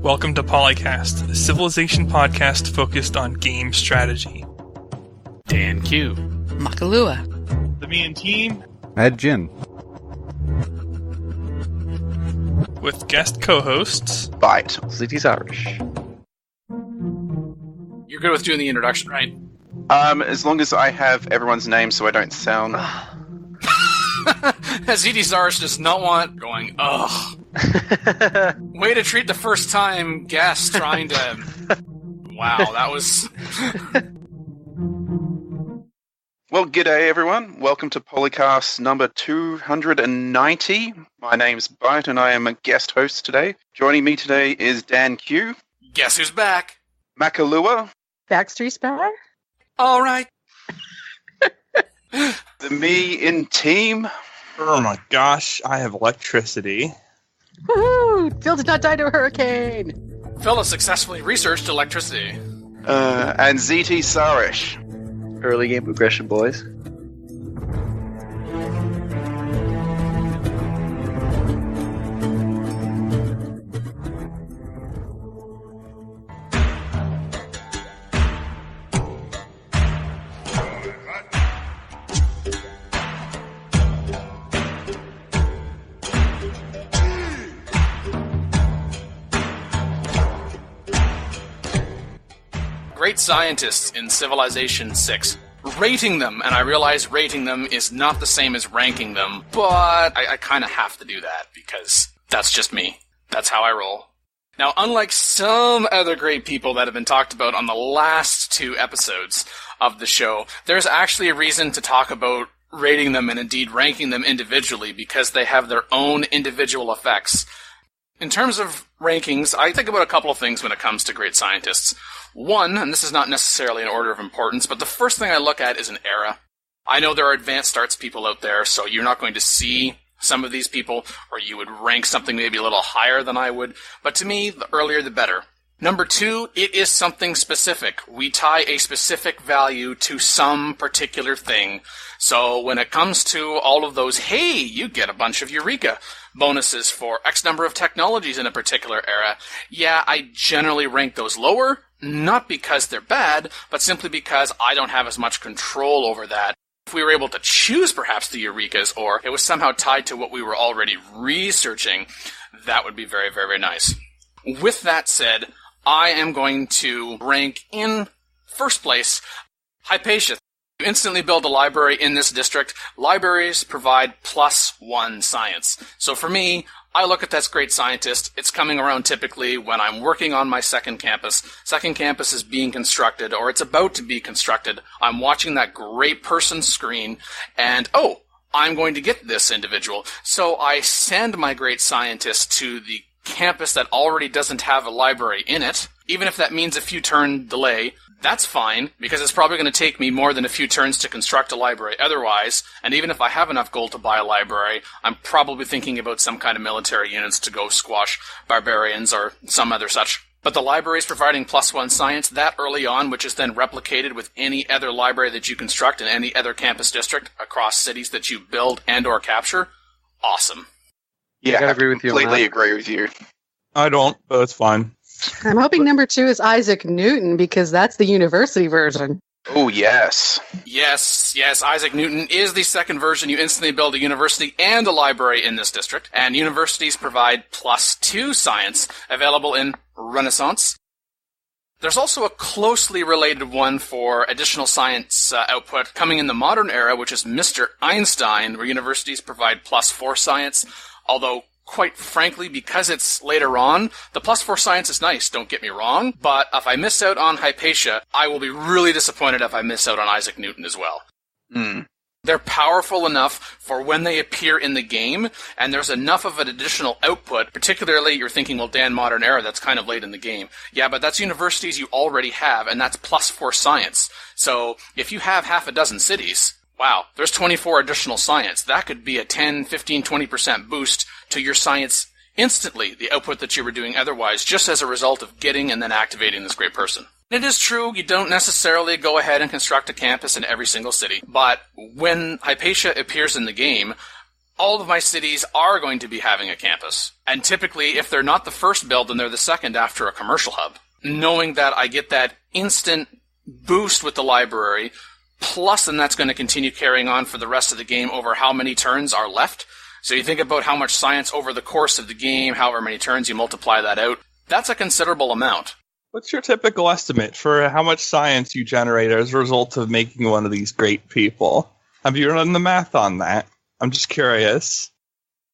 Welcome to PolyCast, a civilization podcast focused on game strategy. Dan Q. Makalua. The Me and Team. Ed Jin. With guest co-hosts... Bite. City's Irish. You're good with doing the introduction, right? As long as I have everyone's name so I don't sound... ZD Zarish does not want going, ugh. Way to treat the first time guest trying to... Wow, that was... Well, g'day everyone. Welcome to PolyCast number 290. My name's Bite and I am a guest host today. Joining me today is Dan Q. Guess who's back? Makalua. Backstreet Spy? All right. The Me in Team. Oh my gosh, I have electricity. Woohoo! Phil did not die to a hurricane! Phil has successfully researched electricity. And ZT Sarish. Early game progression, boys. Great scientists in Civilization 6. Rating them, and I realize rating them is not the same as ranking them, but I kind of have to do that because that's just me. That's how I roll. Now, unlike some other great people that have been talked about on the last two episodes of the show, there's actually a reason to talk about rating them and indeed ranking them individually because they have their own individual effects. In terms of rankings, I think about a couple of things when it comes to great scientists. One, and this is not necessarily in order of importance, but the first thing I look at is an era. I know there are advanced starts people out there, so you're not going to see some of these people, or you would rank something maybe a little higher than I would, but to me, the earlier the better. Number two, it is something specific. We tie a specific value to some particular thing. So when it comes to all of those, hey, you get a bunch of Eureka bonuses for X number of technologies in a particular era, yeah, I generally rank those lower, not because they're bad, but simply because I don't have as much control over that. If we were able to choose perhaps the Eurekas, or it was somehow tied to what we were already researching, that would be very, very, very nice. With that said, I am going to rank in first place Hypatia. You instantly build a library in this district. Libraries provide +1 science. So for me, I look at that great scientist. It's coming around typically when I'm working on my second campus. Second campus is being constructed, or it's about to be constructed. I'm watching that great person screen, and oh, I'm going to get this individual. So I send my great scientist to the campus that already doesn't have a library in it. Even if that means a few turn delay, that's fine, because it's probably going to take me more than a few turns to construct a library otherwise, and even if I have enough gold to buy a library, I'm probably thinking about some kind of military units to go squash barbarians or some other such. But the library is providing +1 science that early on, which is then replicated with any other library that you construct in any other campus district across cities that you build and or capture. Awesome. Yeah, I agree with you. Completely agree with you. I don't, but it's fine. I'm hoping number 2 is Isaac Newton, because that's the university version. Oh, yes. Yes, Isaac Newton is the second version. You instantly build a university and a library in this district, and universities provide +2 science, available in Renaissance. There's also a closely related one for additional science output coming in the modern era, which is Mr. Einstein, where universities provide +4 science, although quite frankly, because it's later on, the +4 science is nice, don't get me wrong, but if I miss out on Hypatia, I will be really disappointed if I miss out on Isaac Newton as well. They're powerful enough for when they appear in the game, and there's enough of an additional output, particularly you're thinking, well, Dan, Modern Era, that's kind of late in the game. Yeah, but that's universities you already have, and that's +4 science. So if you have half a dozen cities, wow, there's 24 additional science. That could be a 10, 15, 20% boost to your science instantly, the output that you were doing otherwise, just as a result of getting and then activating this great person. It is true, you don't necessarily go ahead and construct a campus in every single city, but when Hypatia appears in the game, all of my cities are going to be having a campus. And typically, if they're not the first build, then they're the second after a commercial hub. Knowing that I get that instant boost with the library, plus then that's going to continue carrying on for the rest of the game over how many turns are left. So you think about how much science over the course of the game, however many turns you multiply that out, that's a considerable amount. What's your typical estimate for how much science you generate as a result of making one of these great people? Have you done the math on that? I'm just curious.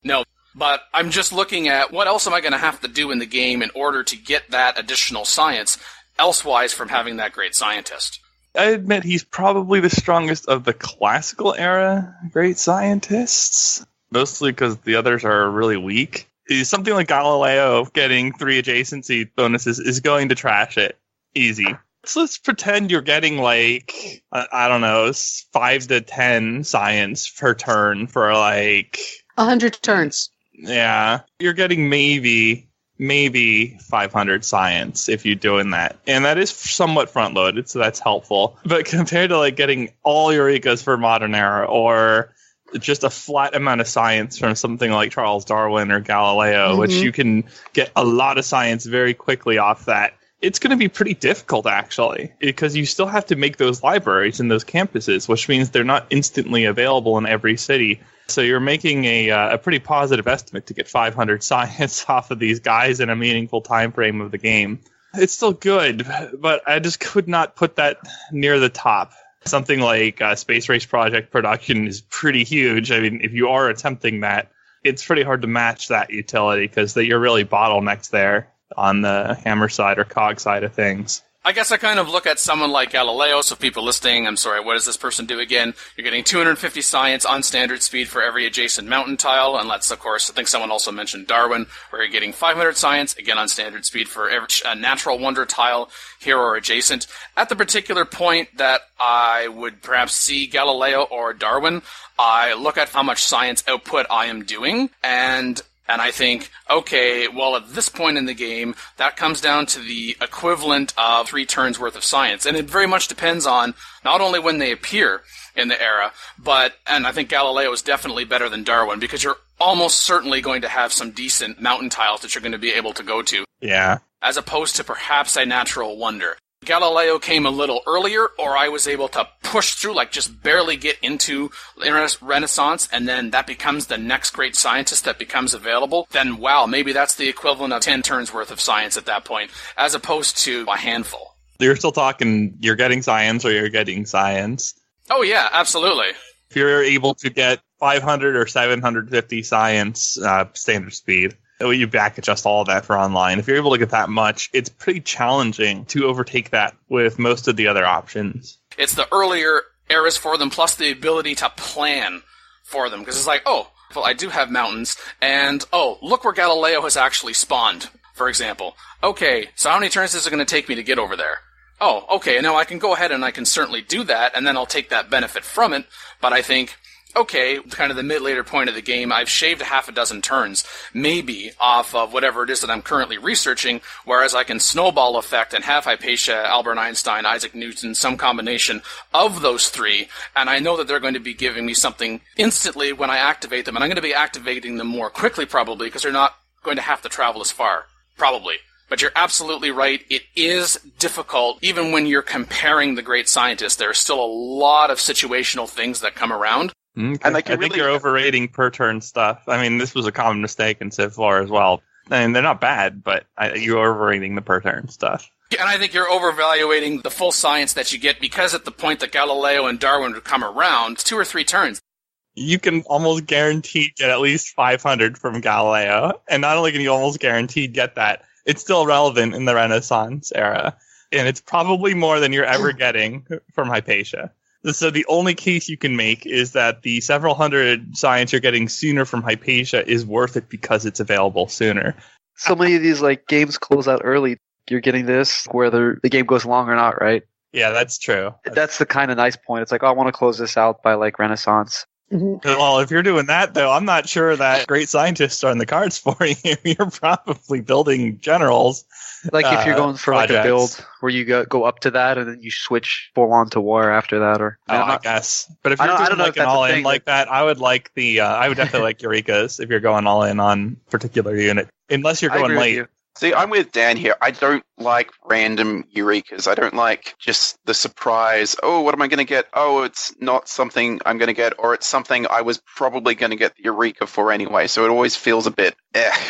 No, but I'm just looking at what else am I going to have to do in the game in order to get that additional science elsewise from having that great scientist. I admit he's probably the strongest of the classical era great scientists, mostly because the others are really weak. Something like Galileo getting 3 adjacency bonuses is going to trash it. Easy. So let's pretend you're getting like, I don't know, 5 to 10 science per turn for like 100 turns. Yeah. You're getting maybe 500 science if you're doing that. And that is somewhat front-loaded, so that's helpful. But compared to like getting all Eurekas for Modern Era or just a flat amount of science from something like Charles Darwin or Galileo, which you can get a lot of science very quickly off that, it's going to be pretty difficult, actually, because you still have to make those libraries and those campuses, which means they're not instantly available in every city. So you're making a pretty positive estimate to get 500 science off of these guys in a meaningful time frame of the game. It's still good, but I just could not put that near the top. Something like Space Race Project production is pretty huge. I mean, if you are attempting that, it's pretty hard to match that utility because you're really bottlenecked there on the hammer side or cog side of things. I guess I kind of look at someone like Galileo, so people listening, I'm sorry, what does this person do again? You're getting 250 science on standard speed for every adjacent mountain tile, and let's, of course, I think someone also mentioned Darwin, where you're getting 500 science, again on standard speed for every natural wonder tile here or adjacent. At the particular point that I would perhaps see Galileo or Darwin, I look at how much science output I am doing, and I think, okay, well, at this point in the game, that comes down to the equivalent of 3 turns worth of science. And it very much depends on not only when they appear in the era, and I think Galileo is definitely better than Darwin, because you're almost certainly going to have some decent mountain tiles that you're going to be able to go to. Yeah. As opposed to perhaps a natural wonder. Galileo came a little earlier, or I was able to push through, like just barely get into Renaissance, and then that becomes the next great scientist that becomes available, then wow, maybe that's the equivalent of 10 turns worth of science at that point, as opposed to a handful. You're still talking, you're getting science or you're getting science. Oh yeah, absolutely. If you're able to get 500 or 750 science standard speed, you back adjust all of that for online. If you're able to get that much, it's pretty challenging to overtake that with most of the other options. It's the earlier eras for them, plus the ability to plan for them. Because it's like, oh, well, I do have mountains, and oh, look where Galileo has actually spawned, for example. Okay, so how many turns is it going to take me to get over there? Oh, okay, now I can go ahead and I can certainly do that, and then I'll take that benefit from it, but I think, okay, kind of the mid-later point of the game, I've shaved 6 turns, maybe, off of whatever it is that I'm currently researching, whereas I can snowball effect and have Hypatia, Albert Einstein, Isaac Newton, some combination of those 3, and I know that they're going to be giving me something instantly when I activate them, and I'm going to be activating them more quickly probably, because they're not going to have to travel as far, probably. But you're absolutely right, it is difficult, even when you're comparing the great scientists, there are still a lot of situational things that come around. Okay. And I think you're overrating per turn stuff. I mean, this was a common mistake in Civ 4 as well. I mean, they're not bad, but you're overrating the per turn stuff. And I think you're overvaluating the full science that you get, because at the point that Galileo and Darwin would come around, 2 or 3 turns. You can almost guaranteed get at least 500 from Galileo. And not only can you almost guaranteed get that, it's still relevant in the Renaissance era. And it's probably more than you're ever getting from Hypatia. So the only case you can make is that the several hundred science you're getting sooner from Hypatia is worth it because it's available sooner. So many of these games close out early. You're getting this, whether the game goes long or not, right? Yeah, that's true. That's the kind of nice point. It's like, oh, I want to close this out by Renaissance. Well, if you're doing that, though, I'm not sure that great scientists are in the cards for you. You're probably building generals. Like if you're going for like a projects. build where you go up to that and then you switch full on to war after that, or I guess. But if I you're don't doing know like if an that's a all in thing, like that, I would like I would definitely like Eureka's if you're going all in on particular unit. Unless you're I going agree with late. you. See, I'm with Dan here. I don't like random Eurekas. I don't like just the surprise. Oh, what am I going to get? Oh, it's not something I'm going to get, or it's something I was probably going to get the Eureka for anyway. So it always feels a bit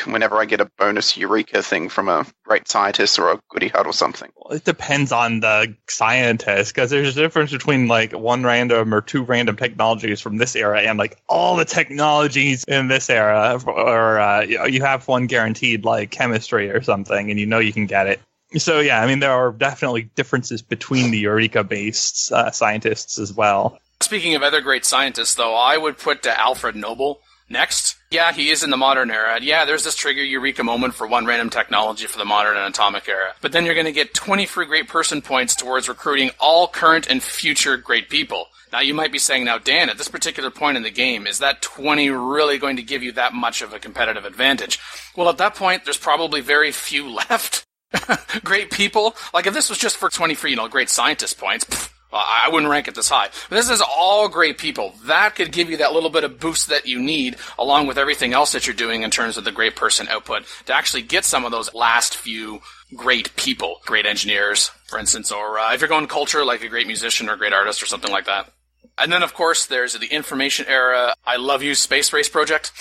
whenever I get a bonus Eureka thing from a great scientist or a goody hut or something. Well, it depends on the scientist, because there's a difference between like one random or two random technologies from this era and like all the technologies in this era, or you have one guaranteed like chemistry or something, and you know you can get it. So yeah, I mean there are definitely differences between the Eureka-based scientists as well. Speaking of other great scientists, though, I would put Alfred Nobel next. Yeah, he is in the modern era. Yeah, there's this trigger Eureka moment for one random technology for the modern and atomic era. But then you're going to get 20 free great person points towards recruiting all current and future great people. Now, you might be saying, now, Dan, at this particular point in the game, is that 20 really going to give you that much of a competitive advantage? Well, at that point, there's probably very few left. Great people. Like, if this was just for 20 free, great scientist points, I wouldn't rank it this high. But this is all great people. That could give you that little bit of boost that you need, along with everything else that you're doing in terms of the great person output, to actually get some of those last few great people, great engineers, for instance, or if you're going culture, like a great musician or a great artist or something like that. And then, of course, there's the information era. I love you, Space Race Project.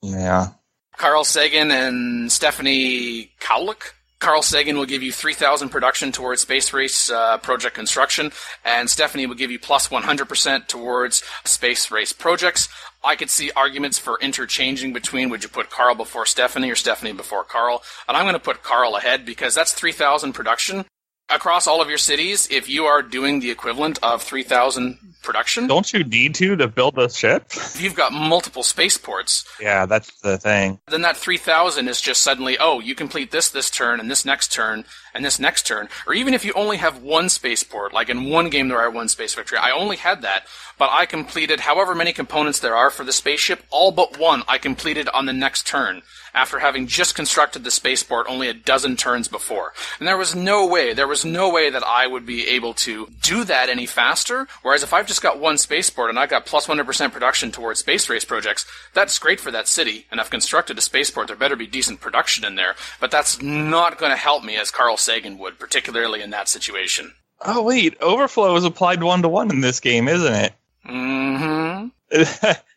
Yeah. Carl Sagan and Stephanie Kowalik. Carl Sagan will give you 3,000 production towards Space Race project construction, and Stephanie will give you plus 100% towards Space Race projects. I could see arguments for interchanging between would you put Carl before Stephanie or Stephanie before Carl, and I'm going to put Carl ahead because that's 3,000 production. Across all of your cities, if you are doing the equivalent of 3,000 production... Don't you need to build a ship? If you've got multiple spaceports... Yeah, that's the thing. Then that 3,000 is just suddenly, you complete this turn, and this next turn, and this next turn. Or even if you only have one spaceport, like in one game there are one space victory, I only had that, but I completed however many components there are for the spaceship, all but one I completed on the next turn, after having just constructed the spaceport only a dozen turns before. And there was no way that I would be able to do that any faster, whereas if I've just got one spaceport and I got plus 100% production towards space race projects, that's great for that city, and I've constructed a spaceport, there better be decent production in there, but that's not going to help me as Carl Sagan would, particularly in that situation. Oh wait, overflow is applied 1-to-1 in this game, isn't it? Mm-hmm.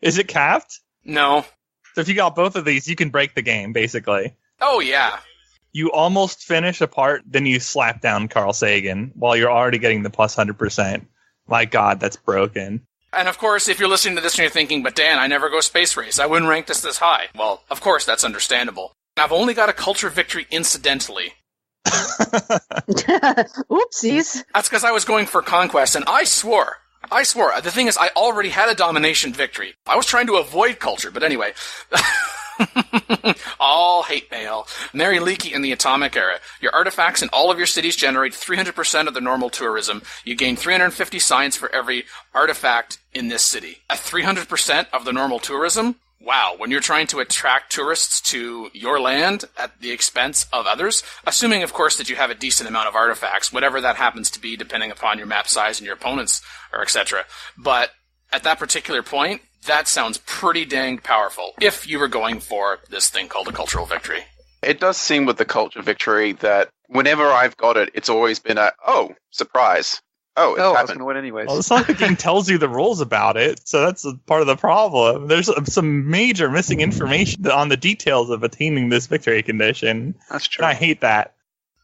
Is it capped? No. So if you got both of these, you can break the game, basically. Oh, yeah. You almost finish a part, then you slap down Carl Sagan while you're already getting the plus 100%. My God, that's broken. And of course, if you're listening to this and you're thinking, but Dan, I never go space race, I wouldn't rank this high. Well, of course, that's understandable. I've only got a culture victory incidentally. Oopsies. That's because I was going for conquest, and I swore. The thing is, I already had a domination victory. I was trying to avoid culture, but anyway. All hate mail. Mary Leakey in the atomic era. Your artifacts in all of your cities generate 300% of the normal tourism. You gain 350 science for every artifact in this city. At 300% of the normal tourism? Wow, when you're trying to attract tourists to your land at the expense of others, assuming, of course, that you have a decent amount of artifacts, whatever that happens to be, depending upon your map size and your opponents, or etc. But at that particular point, that sounds pretty dang powerful, if you were going for this thing called a cultural victory. It does seem with the culture victory that whenever I've got it, it's always been surprise. Oh, I was going to win anyways. Well, it's not like the game tells you the rules about it, so that's part of the problem. There's some major missing information on the details of attaining this victory condition. That's true. And I hate that.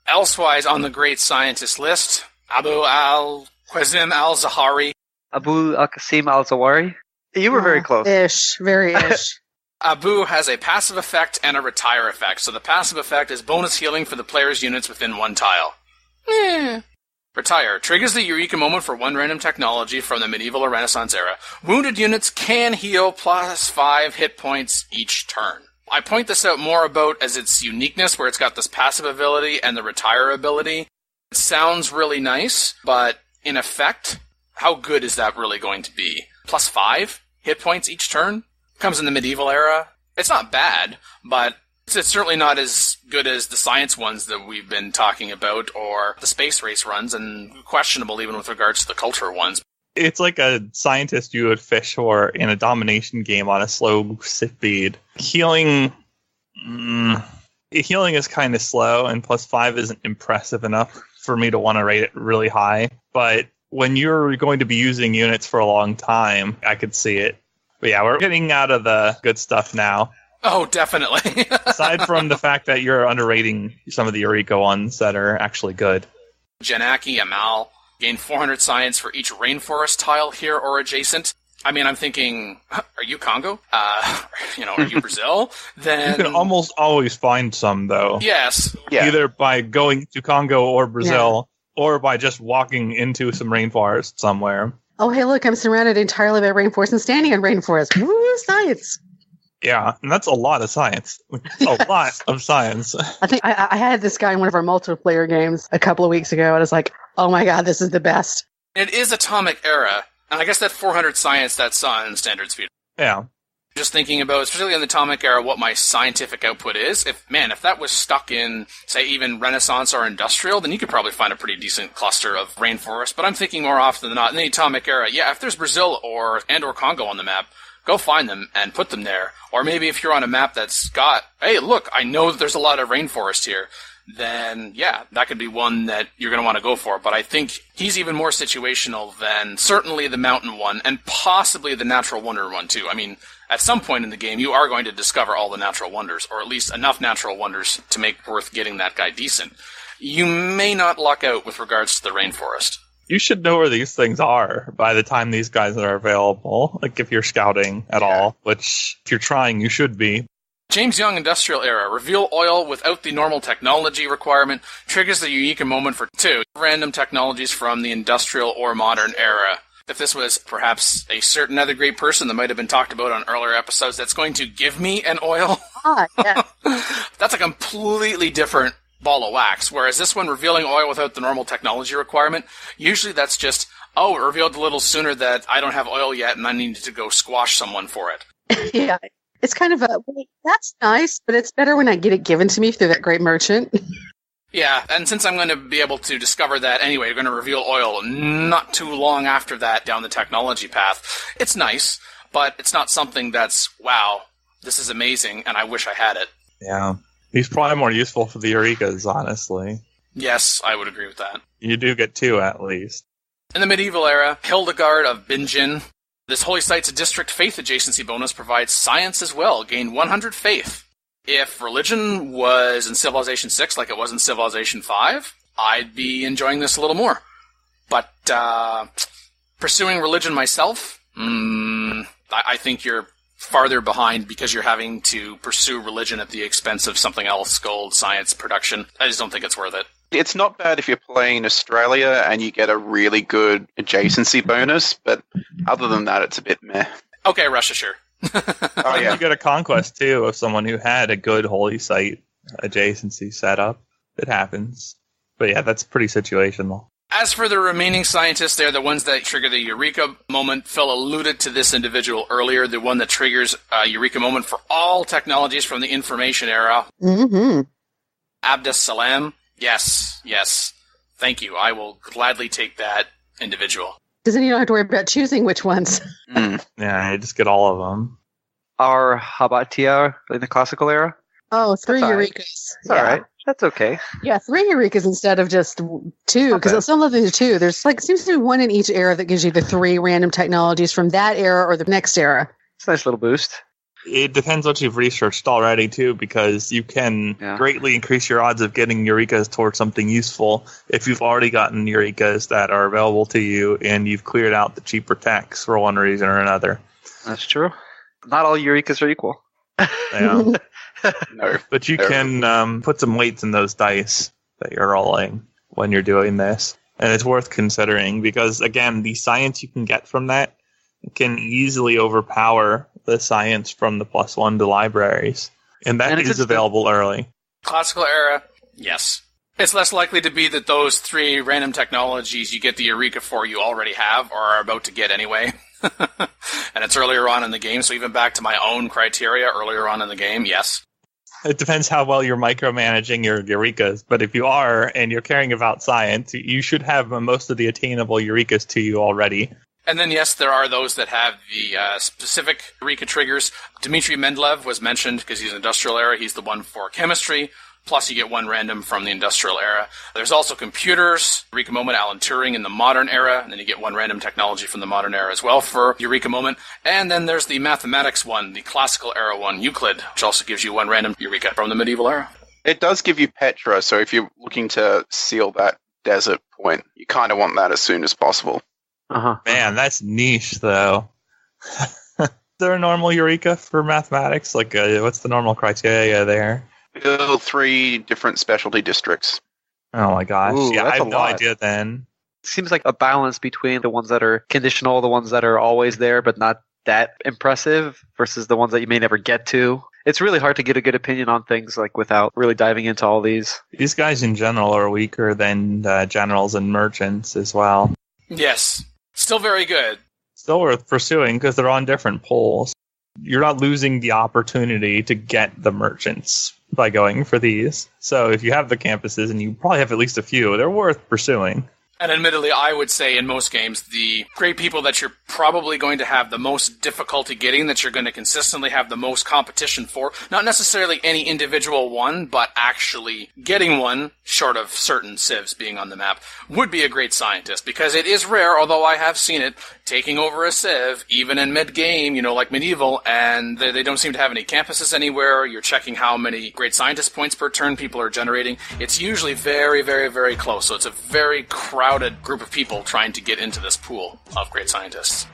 Elsewise on the great scientist list, Abu al-Qasim al-Zahari. Abu al-Qasim al-Zawari? You were very close. Ish. Very ish. Abu has a passive effect and a retire effect. So the passive effect is bonus healing for the player's units within one tile. Retire. Triggers the Eureka moment for one random technology from the medieval or Renaissance era. Wounded units can heal plus 5 hit points each turn. I point this out more about as its uniqueness, where it's got this passive ability and the retire ability. It sounds really nice, but in effect, how good is that really going to be? +5 hit points each turn. Comes in the medieval era. It's not bad, but it's certainly not as good as the science ones that we've been talking about, or the space race runs, and questionable even with regards to the culture ones. It's like a scientist you would fish for in a domination game on a slow speed. Healing is kind of slow, and +5 isn't impressive enough for me to want to rate it really high. But when you're going to be using units for a long time, I could see it. But yeah, we're getting out of the good stuff now. Oh, definitely. Aside from the fact that you're underrating some of the Eureka ones that are actually good. Janaki, Amal, gain 400 science for each rainforest tile here or adjacent. I mean, I'm thinking, are you Congo? Are you Brazil? Then You can almost always find some, though. Yes. Yeah. Either by going to Congo or Brazil, or by just walking into some rainforest somewhere. Oh, hey, look, I'm surrounded entirely by rainforest and standing in rainforest. Woo, science. Yeah, and that's a lot of science. A lot of science. I think I had this guy in one of our multiplayer games a couple of weeks ago, and I was like, oh my god, this is the best. It is Atomic Era, and I guess that 400 science, that's on standard speed. Yeah. Just thinking about, especially in the Atomic Era, what my scientific output is. If that was stuck in, say, even Renaissance or Industrial, then you could probably find a pretty decent cluster of rainforest. But I'm thinking more often than not, in the Atomic Era, yeah, if there's Brazil or Congo on the map, go find them and put them there. Or maybe if you're on a map that's got, hey, look, I know that there's a lot of rainforest here, then, yeah, that could be one that you're going to want to go for. But I think he's even more situational than certainly the mountain one, and possibly the natural wonder one, too. I mean, at some point in the game, you are going to discover all the natural wonders, or at least enough natural wonders to make worth getting that guy decent. You may not luck out with regards to the rainforest. You should know where these things are by the time these guys are available, like if you're scouting at all, which if you're trying, you should be. James Young Industrial Era. Reveal oil without the normal technology requirement. Triggers the Eureka moment for 2 random technologies from the Industrial or Modern Era. If this was perhaps a certain other great person that might have been talked about on earlier episodes that's going to give me an oil, Yeah. that's a completely different ball of wax. Whereas this one, revealing oil without the normal technology requirement, usually that's just, it revealed a little sooner that I don't have oil yet and I needed to go squash someone for it. Yeah. It's kind of that's nice, but it's better when I get it given to me through that great merchant. Yeah, and since I'm going to be able to discover that anyway, you're going to reveal oil not too long after that down the technology path. It's nice, but it's not something that's, wow, this is amazing, and I wish I had it. Yeah. He's probably more useful for the Eurekas, honestly. Yes, I would agree with that. You do get 2 at least. In the medieval era, Hildegard of Bingen. This holy site's district faith adjacency bonus provides science as well. Gain 100 faith. If religion was in Civilization 6 like it was in Civilization 5, I'd be enjoying this a little more. But pursuing religion myself, I think you're farther behind because you're having to pursue religion at the expense of something else, gold, science, production. I just don't think it's worth it. It's not bad if you're playing Australia and you get a really good adjacency bonus, but other than that, it's a bit meh. Okay, Russia, sure. Oh, yeah. You get a conquest, too, of someone who had a good holy site adjacency setup. It happens. But yeah, that's pretty situational. As for the remaining scientists, they're the ones that trigger the Eureka moment. Phil alluded to this individual earlier, the one that triggers Eureka moment for all technologies from the information era. Mm-hmm. Abdus Salam. Yes. Thank you. I will gladly take that individual. Because then you don't have to worry about choosing which ones. Yeah, you just get all of them. Our Habatia in the classical era? Oh, 3 That's all right. Eurekas. It's alright. That's okay. Yeah, 3 Eurekas instead of just 2. Because some of these are 2. There's seems to be 1 in each era that gives you the 3 random technologies from that era or the next era. It's a nice little boost. It depends what you've researched already, too, because you can greatly increase your odds of getting Eurekas towards something useful if you've already gotten Eurekas that are available to you and you've cleared out the cheaper techs for one reason or another. That's true. Not all Eurekas are equal. Yeah. No. But you can put some weights in those dice that you're rolling when you're doing this. And it's worth considering because, again, the science you can get from that can easily overpower the science from the +1 to libraries. And that is available early. Classical era, yes. It's less likely to be that those 3 random technologies you get the Eureka for you already have or are about to get anyway. And it's earlier on in the game, so even back to my own criteria earlier on in the game, yes. It depends how well you're micromanaging your Eurekas, but if you are and you're caring about science, you should have most of the attainable Eurekas to you already. And then, yes, there are those that have the specific Eureka triggers. Dmitry Mendeleev was mentioned because he's industrial era. He's the one for chemistry. Plus, you get one random from the industrial era. There's also computers, Eureka Moment, Alan Turing in the modern era, and then you get one random technology from the modern era as well for Eureka Moment. And then there's the mathematics one, the classical era one, Euclid, which also gives you one random Eureka from the medieval era. It does give you Petra, so if you're looking to seal that desert point, you kind of want that as soon as possible. Man, that's niche, though. Is there a normal Eureka for mathematics? Like, what's the normal criteria there? Build 3 different specialty districts. Oh my gosh. Ooh, yeah, I that's have a no lot. idea then. Seems like a balance between the ones that are conditional, the ones that are always there but not that impressive, versus the ones that you may never get to. It's really hard to get a good opinion on things like without really diving into all these. These guys in general are weaker than generals and merchants as well. Yes. Still very good. Still worth pursuing because they're on different poles. You're not losing the opportunity to get the merchants by going for these. So if you have the campuses, and you probably have at least a few, they're worth pursuing. And admittedly, I would say in most games, the great people that you're probably going to have the most difficulty getting, that you're going to consistently have the most competition for, not necessarily any individual one, but actually getting one, short of certain civs being on the map, would be a great scientist, because it is rare, although I have seen it, taking over a civ, even in mid-game, like medieval, and they don't seem to have any campuses anywhere. You're checking how many great scientist points per turn people are generating. It's usually very, very, very close, so it's a very crowded group of people trying to get into this pool of great scientists.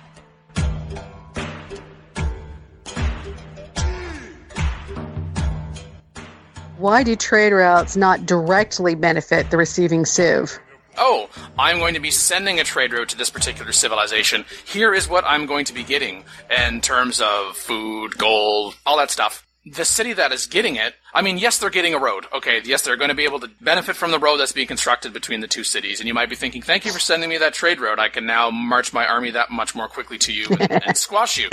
Why do trade routes not directly benefit the receiving civ? Oh, I'm going to be sending a trade route to this particular civilization. Here is what I'm going to be getting in terms of food, gold, all that stuff. The city that is getting it, yes, they're getting a road. Okay, yes, they're going to be able to benefit from the road that's being constructed between the two cities. And you might be thinking, thank you for sending me that trade road. I can now march my army that much more quickly to you and squash you.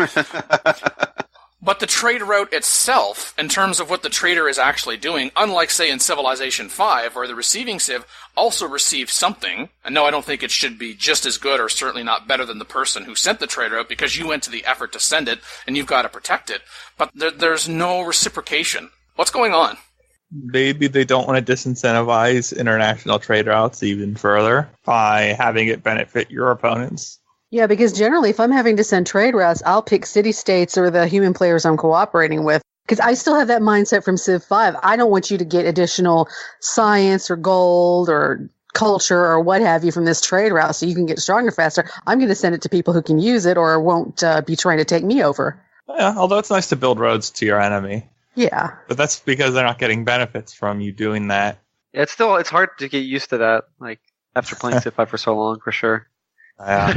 But the trade route itself, in terms of what the trader is actually doing, unlike, say, in Civilization 5, where the receiving civ also received something, and no, I don't think it should be just as good or certainly not better than the person who sent the trade route, because you went to the effort to send it, and you've got to protect it. But there's no reciprocation. What's going on? Maybe they don't want to disincentivize international trade routes even further by having it benefit your opponents. Yeah, because generally, if I'm having to send trade routes, I'll pick city-states or the human players I'm cooperating with. Because I still have that mindset from Civ 5. I don't want you to get additional science or gold or culture or what have you from this trade route so you can get stronger faster. I'm going to send it to people who can use it or won't be trying to take me over. Yeah, although it's nice to build roads to your enemy. Yeah. But that's because they're not getting benefits from you doing that. Yeah, it's hard to get used to that, like, after playing Civ 5 for so long, for sure. Yeah.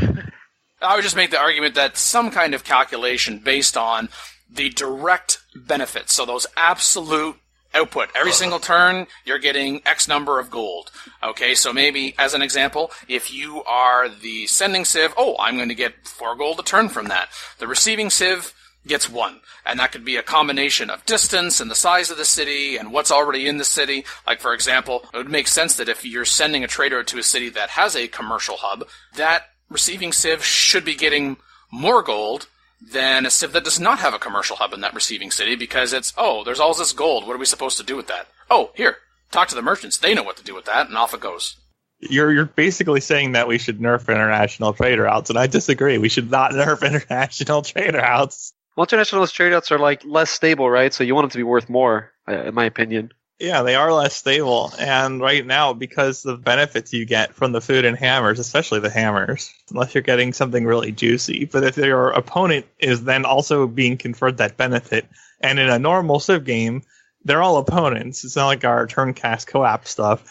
I would just make the argument that some kind of calculation based on the direct benefits, so those absolute output. Every single turn, you're getting X number of gold. Okay, so maybe, as an example, if you are the sending civ, I'm going to get 4 gold a turn from that. The receiving civ gets 1. And that could be a combination of distance and the size of the city and what's already in the city. Like, for example, it would make sense that if you're sending a trader to a city that has a commercial hub, that receiving civ should be getting more gold than a civ that does not have a commercial hub in that receiving city, because it's, there's all this gold. What are we supposed to do with that? Here, talk to the merchants. They know what to do with that, and off it goes. You're basically saying that we should nerf international trade routes, and I disagree. We should not nerf international trade routes. Well, international trade routes are like less stable, right? So you want them to be worth more, in my opinion. Yeah, they are less stable. And right now, because of the benefits you get from the food and hammers, especially the hammers, unless you're getting something really juicy. But if your opponent is then also being conferred that benefit, and in a normal Civ game, they're all opponents. It's not like our turn-cast co-op stuff.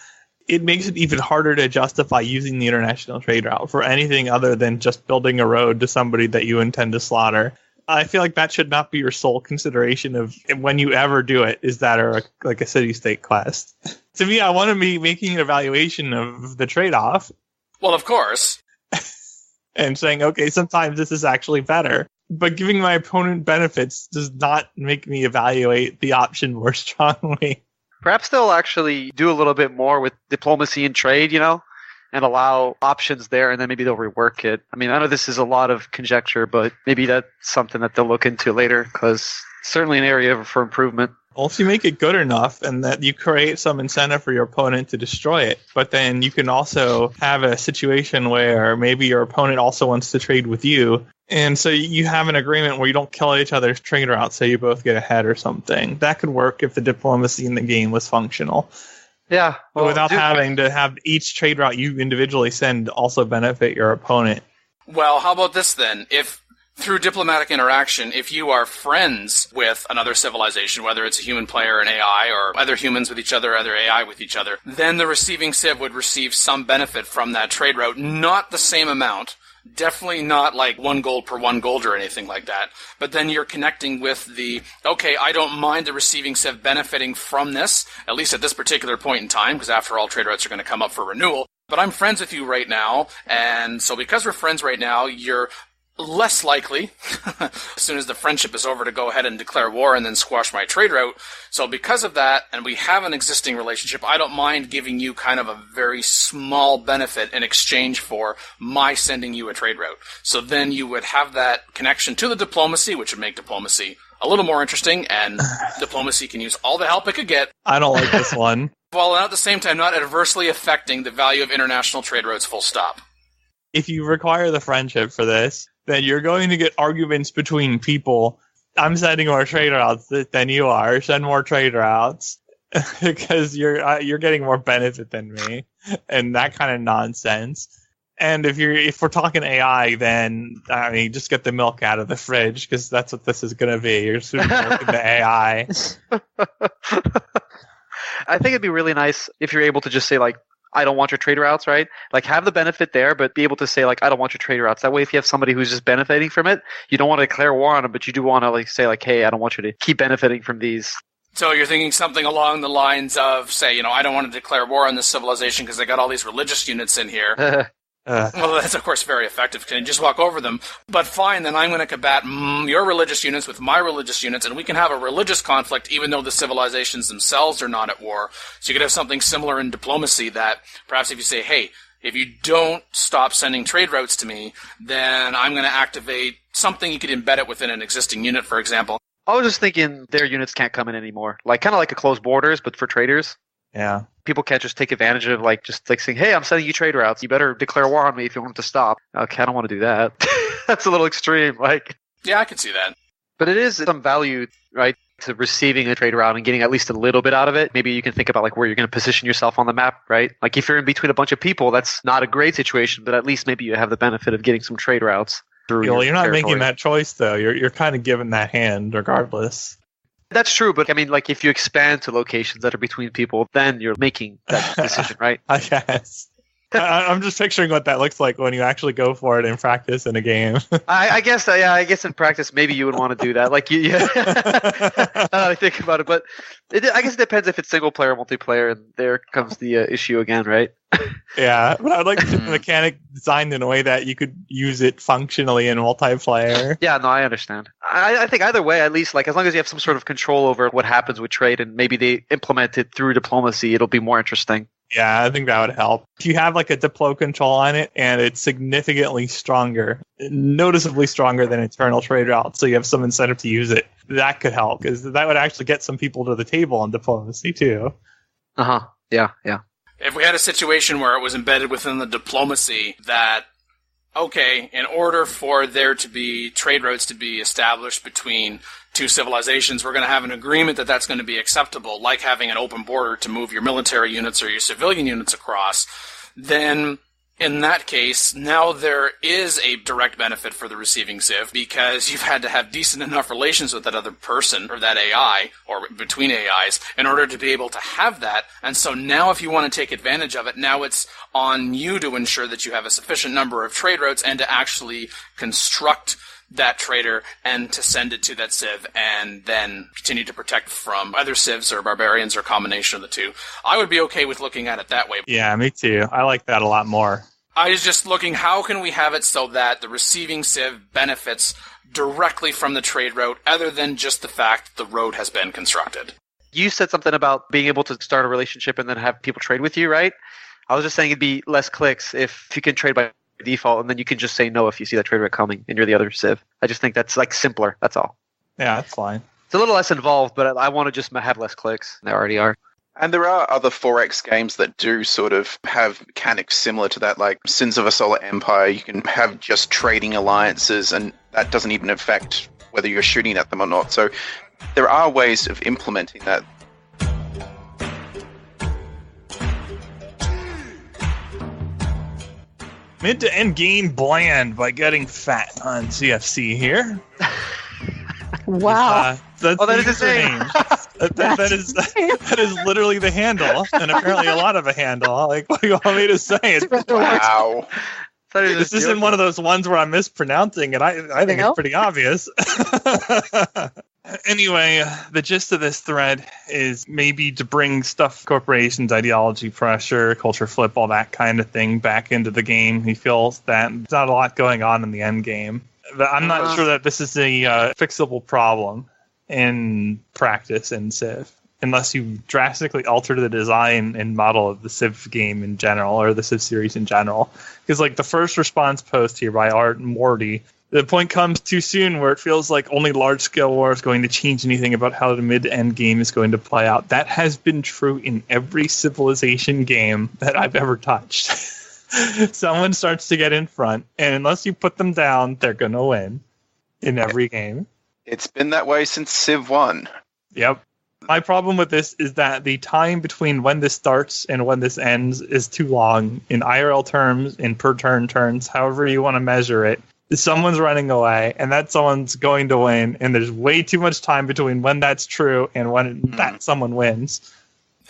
It makes it even harder to justify using the international trade route for anything other than just building a road to somebody that you intend to slaughter. I feel like that should not be your sole consideration of when you ever do it, is that or like a city-state quest. To me, I want to be making an evaluation of the trade-off. Well, of course. and saying, okay, sometimes this is actually better. But giving my opponent benefits does not make me evaluate the option more strongly. Perhaps they'll actually do a little bit more with diplomacy and trade, and allow options there, and then maybe they'll rework it. I mean, I know this is a lot of conjecture, but maybe that's something that they'll look into later, because certainly an area for improvement. Well, if you make it good enough and that you create some incentive for your opponent to destroy it, but then you can also have a situation where maybe your opponent also wants to trade with you, and so you have an agreement where you don't kill each other's trade routes, so you both get ahead or something. That could work if the diplomacy in the game was functional. Yeah. Well, without having to have each trade route you individually send also benefit your opponent. Well, how about this then? If through diplomatic interaction, if you are friends with another civilization, whether it's a human player, an AI, or other humans with each other, other AI with each other, then the receiving civ would receive some benefit from that trade route. Not the same amount. Definitely not like 1 gold per 1 gold or anything like that. But then you're connecting with okay, I don't mind the receiving civ benefiting from this, at least at this particular point in time, because after all, trade routes are going to come up for renewal. But I'm friends with you right now, and so because we're friends right now, you're less likely, as soon as the friendship is over, to go ahead and declare war and then squash my trade route. So because of that, and we have an existing relationship, I don't mind giving you kind of a very small benefit in exchange for my sending you a trade route. So then you would have that connection to the diplomacy, which would make diplomacy a little more interesting, and diplomacy can use all the help it could get. I don't like this one. While at the same time not adversely affecting the value of international trade routes, full stop. If you require the friendship for this, then you're going to get arguments between people. I'm sending more trade routes than you are. Send more trade routes because you're getting more benefit than me, and that kind of nonsense. And if we're talking AI, then I mean, just get the milk out of the fridge, because that's what this is going to be. You're super milking the AI. I think it'd be really nice if you're able to just say, like, I don't want your trade routes, right? Like, have the benefit there, but be able to say, like, I don't want your trade routes. That way, if you have somebody who's just benefiting from it, you don't want to declare war on them, but you do want to, like, say, like, hey, I don't want you to keep benefiting from these. So you're thinking something along the lines of, say, I don't want to declare war on this civilization because they got all these religious units in here. Well, that's, of course, very effective. Can you just walk over them? But fine, then I'm going to combat your religious units with my religious units, and we can have a religious conflict even though the civilizations themselves are not at war. So you could have something similar in diplomacy that perhaps if you say, hey, if you don't stop sending trade routes to me, then I'm going to activate something. You could embed it within an existing unit, for example. I was just thinking their units can't come in anymore. Like, kind of like a closed borders, but for traders. Yeah. People can't just take advantage of, like, just like saying, hey, I'm sending you trade routes. You better declare war on me if you want it to stop. Okay, I don't want to do that. That's a little extreme. Like, yeah, I can see that. But it is some value, right, to receiving a trade route and getting at least a little bit out of it. Maybe you can think about, like, where you're going to position yourself on the map, right? Like, if you're in between a bunch of people, that's not a great situation, but at least maybe you have the benefit of getting some trade routes through Well, your you're not territory. making that choice, though. You're kind of given that hand regardless. That's true, but I mean, like, if you expand to locations that are between people, then you're making that decision, right? I guess. I'm just picturing what that looks like when you actually go for it in practice in a game. I guess in practice, maybe you would want to do that. Like, I think about it, but I guess it depends if it's single player or multiplayer, and there comes the issue again, right? Yeah, but I would like the mechanic designed in a way that you could use it functionally in multiplayer. Yeah, no, I understand. I think either way, at least, like, as long as you have some sort of control over what happens with trade, and maybe they implement it through diplomacy, it'll be more interesting. Yeah, I think that would help. If you have like a diplo control on it and it's significantly stronger, noticeably stronger than internal trade routes, so you have some incentive to use it, that could help, because that would actually get some people to the table on diplomacy too. Uh-huh. Yeah. If we had a situation where it was embedded within the diplomacy that, okay, in order for there to be trade routes to be established between two civilizations, we're going to have an agreement that that's going to be acceptable, like having an open border to move your military units or your civilian units across, then in that case, now there is a direct benefit for the receiving civ, because you've had to have decent enough relations with that other person or that AI or between AIs in order to be able to have that. And so now if you want to take advantage of it, now it's on you to ensure that you have a sufficient number of trade routes and to actually construct that trader and to send it to that civ and then continue to protect from other civs or barbarians or a combination of the two. I would be okay with looking at it that way. Yeah, me too. I like that a lot more. I was just looking, how can we have it so that the receiving civ benefits directly from the trade route, other than just the fact the road has been constructed? You said something about being able to start a relationship and then have people trade with you, right? I was just saying it'd be less clicks if you can trade by default, and then you can just say no if you see that trade route coming and you're the other civ. I just think that's like simpler. That's all. Yeah, that's fine. It's a little less involved, but I want to just have less clicks. They already are. And there are other 4X games that do sort of have mechanics similar to that, like Sins of a Solar Empire. You can have just trading alliances, and that doesn't even affect whether you're shooting at them or not. So there are ways of implementing that. Mid to end game bland by getting fat on CFC here. Wow. That's that is the his name. that is literally the handle, and apparently a lot of a handle. Like, what do you want me to say? Wow. This isn't one of those ones where I'm mispronouncing it. I think it's pretty obvious. Anyway, the gist of this thread is maybe to bring stuff, corporations, ideology, pressure, culture flip, all that kind of thing back into the game. He feels that there's not a lot going on in the end game. But I'm not sure that this is a fixable problem in practice in Civ, unless you drastically alter the design and model of the Civ game in general, or the Civ series in general. Because like the first response post here by Art and Morty, the point comes too soon where it feels like only large-scale war is going to change anything about how the mid-end game is going to play out. That has been true in every Civilization game that I've ever touched. Someone starts to get in front, and unless you put them down, they're going to win in every game. It's been that way since Civ 1. Yep. My problem with this is that the time between when this starts and when this ends is too long in IRL terms, in per turn terms, however you want to measure it. Someone's running away, and that someone's going to win, and there's way too much time between when that's true and when that someone wins.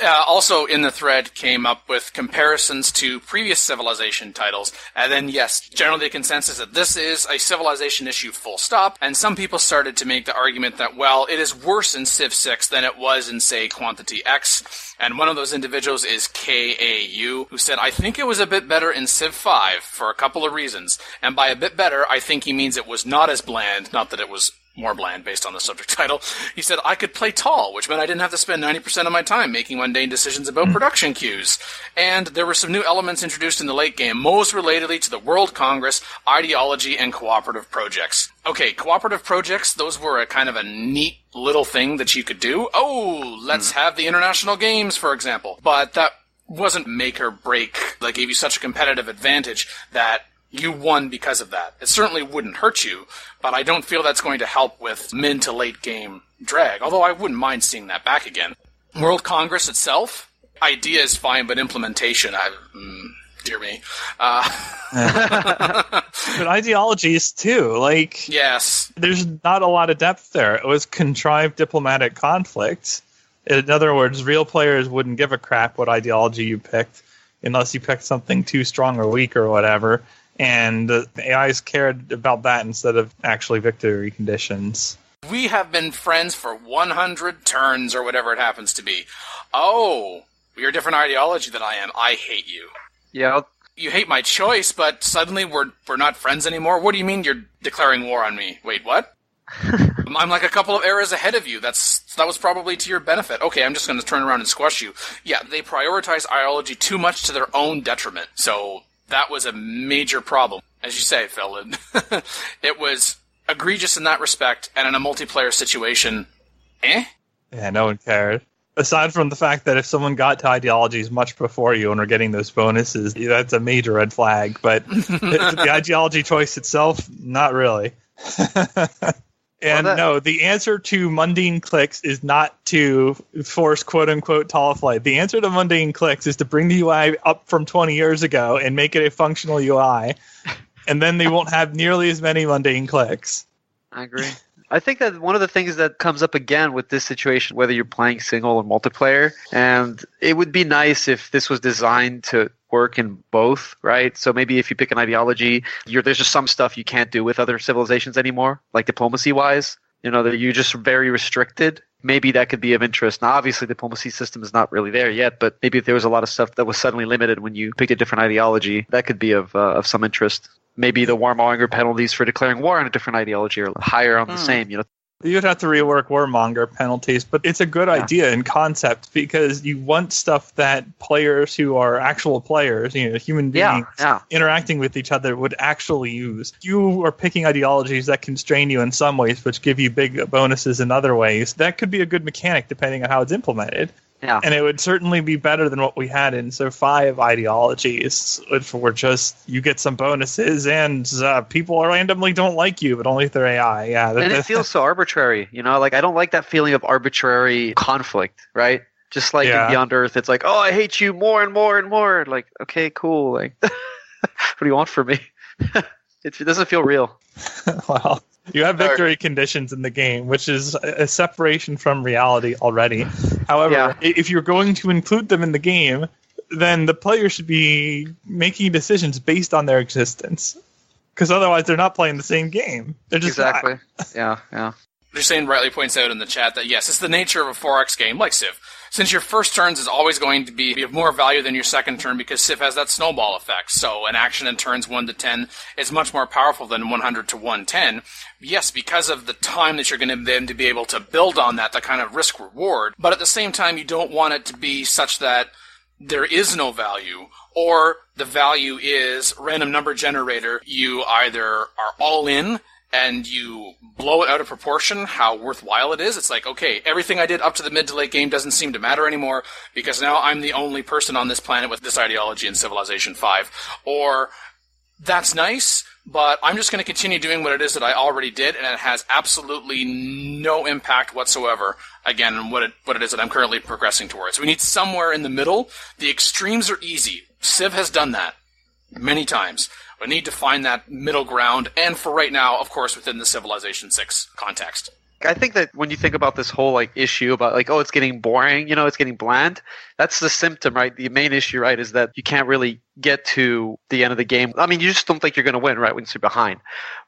Also in the thread came up with comparisons to previous Civilization titles, and then yes, generally the consensus that this is a Civilization issue full stop, and some people started to make the argument that, well, it is worse in Civ 6 than it was in, say, Quantity X, and one of those individuals is KAU, who said, I think it was a bit better in Civ 5 for a couple of reasons, and by a bit better, I think he means it was not as bland, not that it was more bland based on the subject title. He said, I could play tall, which meant I didn't have to spend 90% of my time making mundane decisions about production queues. And there were some new elements introduced in the late game, most relatedly to the World Congress, ideology, and cooperative projects. Okay, cooperative projects, those were a kind of a neat little thing that you could do. Oh, let's have the international games, for example. But that wasn't make or break. That gave you such a competitive advantage that you won because of that. It certainly wouldn't hurt you, but I don't feel that's going to help with mid to late game drag, although I wouldn't mind seeing that back again. World Congress itself, idea is fine, but implementation, dear me. But ideologies too, like, yes, there's not a lot of depth there. It was contrived diplomatic conflict. In other words, real players wouldn't give a crap what ideology you picked unless you picked something too strong or weak or whatever. And the AIs cared about that instead of actually victory conditions. We have been friends for 100 turns or whatever it happens to be. Oh, you're a different ideology than I am. I hate you. Yeah. You hate my choice, but suddenly we're not friends anymore? What do you mean you're declaring war on me? Wait, what? I'm like a couple of eras ahead of you. That was probably to your benefit. Okay, I'm just going to turn around and squash you. Yeah, they prioritize ideology too much to their own detriment. So that was a major problem. As you say, Phil, it was egregious in that respect, and in a multiplayer situation, Yeah, no one cared. Aside from the fact that if someone got to ideologies much before you and are getting those bonuses, that's a major red flag. But the ideology choice itself, not really. And no, the answer to mundane clicks is not to force quote-unquote tall flight. The answer to mundane clicks is to bring the UI up from 20 years ago and make it a functional UI. And then they won't have nearly as many mundane clicks. I agree. I think that one of the things that comes up again with this situation, whether you're playing single or multiplayer, and it would be nice if this was designed to work in both, right? So maybe if you pick an ideology, there's just some stuff you can't do with other civilizations anymore, like diplomacy-wise. that you're just very restricted, maybe that could be of interest. Now, obviously, the diplomacy system is not really there yet, but maybe if there was a lot of stuff that was suddenly limited when you picked a different ideology, that could be of some interest. Maybe the warmonger penalties for declaring war on a different ideology are higher on the same, You'd have to rework warmonger penalties, but it's a good idea in concept because you want stuff that players who are actual players, human beings interacting with each other would actually use. You are picking ideologies that constrain you in some ways, which give you big bonuses in other ways. That could be a good mechanic depending on how it's implemented. Yeah. And it would certainly be better than what we had in Civ 5 ideologies, which were just, you get some bonuses and people randomly don't like you, but only if they're AI. Yeah. And it feels so arbitrary, I don't like that feeling of arbitrary conflict, right? Just like in Beyond Earth, it's like, oh, I hate you more and more and more. Like, okay, cool. Like, what do you want from me? It doesn't feel real. Wow. You have victory conditions in the game, which is a separation from reality already. However, if you're going to include them in the game, then the player should be making decisions based on their existence. Because otherwise they're not playing the same game. They're just exactly. not. Yeah. Hussein rightly points out in the chat that yes, it's the nature of a 4X game like Civ. Since your first turns is always going to be of more value than your second turn because Civ has that snowball effect. So an action in turns 1 to 10 is much more powerful than 100 to 110. Yes, because of the time that you're going to then to be able to build on that kind of risk reward. But at the same time, you don't want it to be such that there is no value, or the value is random number generator. You either are all in and you blow it out of proportion how worthwhile it is. It's like, okay, everything I did up to the mid to late game doesn't seem to matter anymore because now I'm the only person on this planet with this ideology in Civilization 5. Or, that's nice, but I'm just going to continue doing what it is that I already did, and it has absolutely no impact whatsoever, again, on what it is that I'm currently progressing towards. We need somewhere in the middle. The extremes are easy. Civ has done that many times. We need to find that middle ground, and for right now, of course, within the Civilization 6 context. I think that when you think about this whole issue about it's getting boring, it's getting bland, that's the symptom, right? The main issue, right, is that you can't really get to the end of the game. I mean, you just don't think you're going to win, right, when you're behind.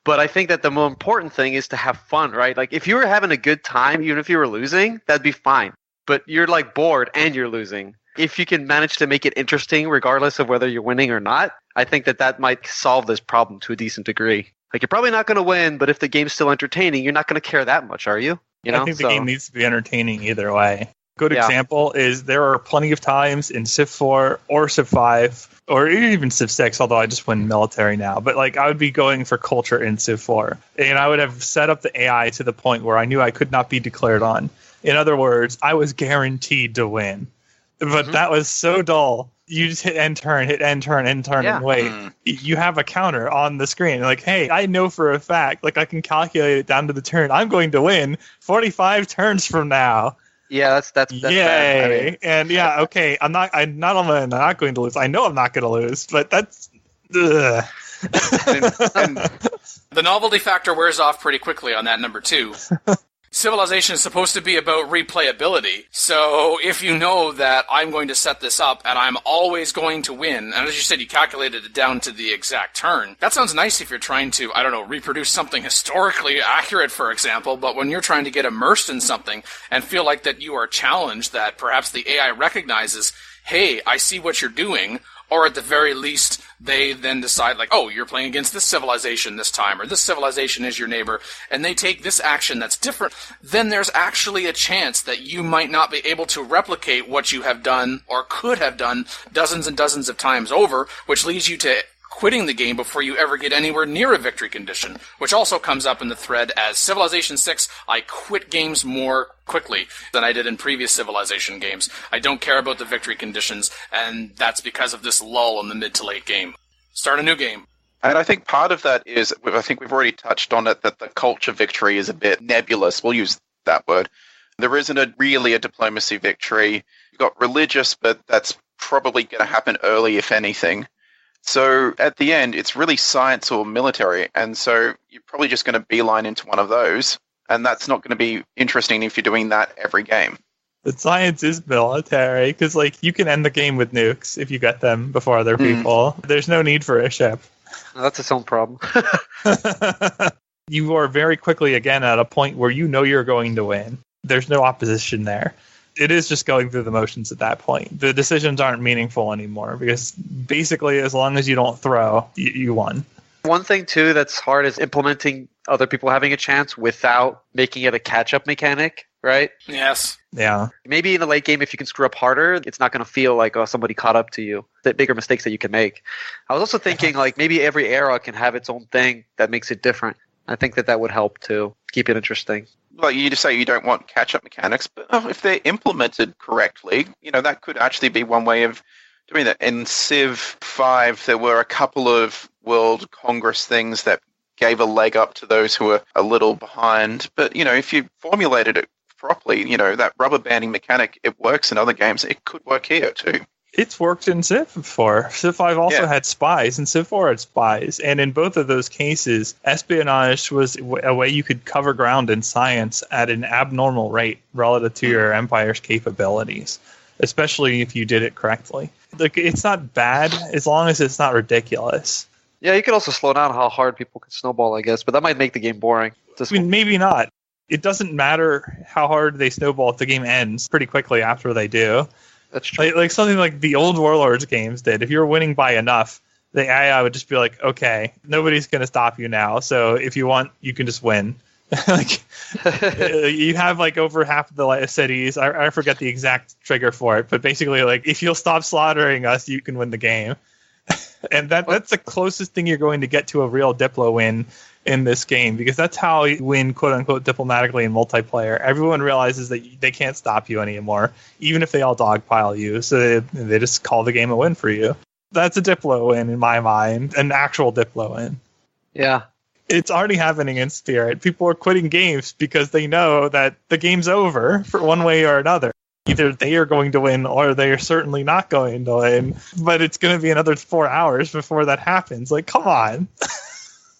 But I think that the more important thing is to have fun, right? Like, if you were having a good time, even if you were losing, that'd be fine. But you're bored and you're losing. If you can manage to make it interesting, regardless of whether you're winning or not, I think that might solve this problem to a decent degree. You're probably not going to win, but if the game's still entertaining, you're not going to care that much, are you? I think the game needs to be entertaining either way. Good example is there are plenty of times in Civ 4 or Civ 5, or even Civ 6, although I just win military now. But I would be going for culture in Civ 4. And I would have set up the AI to the point where I knew I could not be declared on. In other words, I was guaranteed to win. But that was so dull. You just hit end turn, and wait. You have a counter on the screen. Hey, I know for a fact, I can calculate it down to the turn. I'm going to win 45 turns from now. Yeah, that's yay. bad. I mean, and okay, I'm not only not going to lose. I know I'm not going to lose, but that's. Ugh. and the novelty factor wears off pretty quickly on that number 2. Civilization is supposed to be about replayability, so if you know that I'm going to set this up and I'm always going to win, and as you said, you calculated it down to the exact turn, that sounds nice if you're trying to, reproduce something historically accurate, for example, but when you're trying to get immersed in something and feel like that you are challenged, that perhaps the AI recognizes, hey, I see what you're doing, or at the very least, they then decide, oh, you're playing against this civilization this time, or this civilization is your neighbor, and they take this action that's different, then there's actually a chance that you might not be able to replicate what you have done, or could have done, dozens and dozens of times over, which leads you to quitting the game before you ever get anywhere near a victory condition, which also comes up in the thread as Civilization 6, I quit games more quickly than I did in previous Civilization games. I don't care about the victory conditions, and that's because of this lull in the mid to late game. Start a new game. And I think part of that is, I think we've already touched on it, that the culture victory is a bit nebulous. We'll use that word. There isn't really a diplomacy victory. You've got religious, but that's probably going to happen early, if anything. So at the end, it's really science or military, and so you're probably just going to beeline into one of those, and that's not going to be interesting if you're doing that every game. The science is military, because you can end the game with nukes if you get them before other people. There's no need for a ship. That's its own problem. you are very quickly again at a point where you know you're going to win. There's no opposition there. It is just going through the motions at that point. The decisions aren't meaningful anymore because basically as long as you don't throw, you won. One thing, too, that's hard is implementing other people having a chance without making it a catch-up mechanic, right? Yes. Yeah. Maybe in the late game, if you can screw up harder, it's not going to feel like, oh, somebody caught up to you. The bigger mistakes that you can make. I was also thinking, like, maybe every era can have its own thing that makes it different. I think that would help, too. Keep it interesting. Well, you just say you don't want catch-up mechanics, but if they're implemented correctly, that could actually be one way of doing that. In Civ 5, there were a couple of World Congress things that gave a leg up to those who were a little behind. But, if you formulated it properly, that rubber banding mechanic, it works in other games. It could work here, too. It's worked in Civ before. Civ 5 also had spies, and Civ 4 had spies. And in both of those cases, espionage was a way you could cover ground in science at an abnormal rate relative to your empire's capabilities, especially if you did it correctly. It's not bad as long as it's not ridiculous. Yeah, you could also slow down how hard people can snowball, I guess, but that might make the game boring. Maybe not. It doesn't matter how hard they snowball if the game ends pretty quickly after they do. That's true. Like something like the old Warlords games did. If you were winning by enough, the AI would just be like, okay, nobody's going to stop you now. So if you want, you can just win. You have over half of the cities. I forget the exact trigger for it, but basically if you'll stop slaughtering us, you can win the game. And that's the closest thing you're going to get to a real Diplo win in this game, because that's how you win quote-unquote diplomatically in multiplayer. Everyone realizes that they can't stop you anymore, even if they all dogpile you, so they just call the game a win for you. That's a Diplo win in my mind, an actual Diplo win. Yeah. It's already happening in Spirit. People are quitting games because they know that the game's over for one way or another. Either they are going to win or they are certainly not going to win, but it's going to be another 4 hours before that happens. Come on.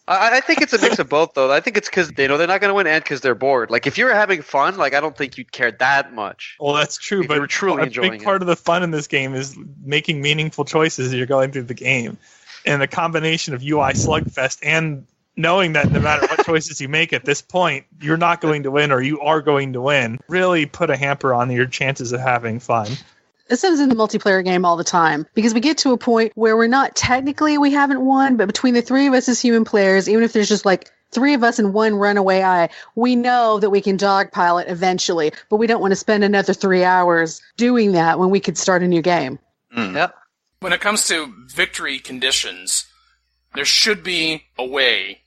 I think it's a mix of both, though. I think it's because they know they're not going to win and because they're bored. If you were having fun, I don't think you'd care that much. Well, that's true, if but you were truly enjoying big part of the fun in this game is making meaningful choices as you're going through the game. And the combination of UI slugfest and knowing that no matter what choices you make at this point, you're not going to win or you are going to win, really put a hamper on your chances of having fun. This is in the multiplayer game all the time, because we get to a point where we haven't won, but between the three of us as human players, even if there's just three of us and one runaway eye, we know that we can dogpile it eventually, but we don't want to spend another 3 hours doing that when we could start a new game. Yep. When it comes to victory conditions, there should be a way,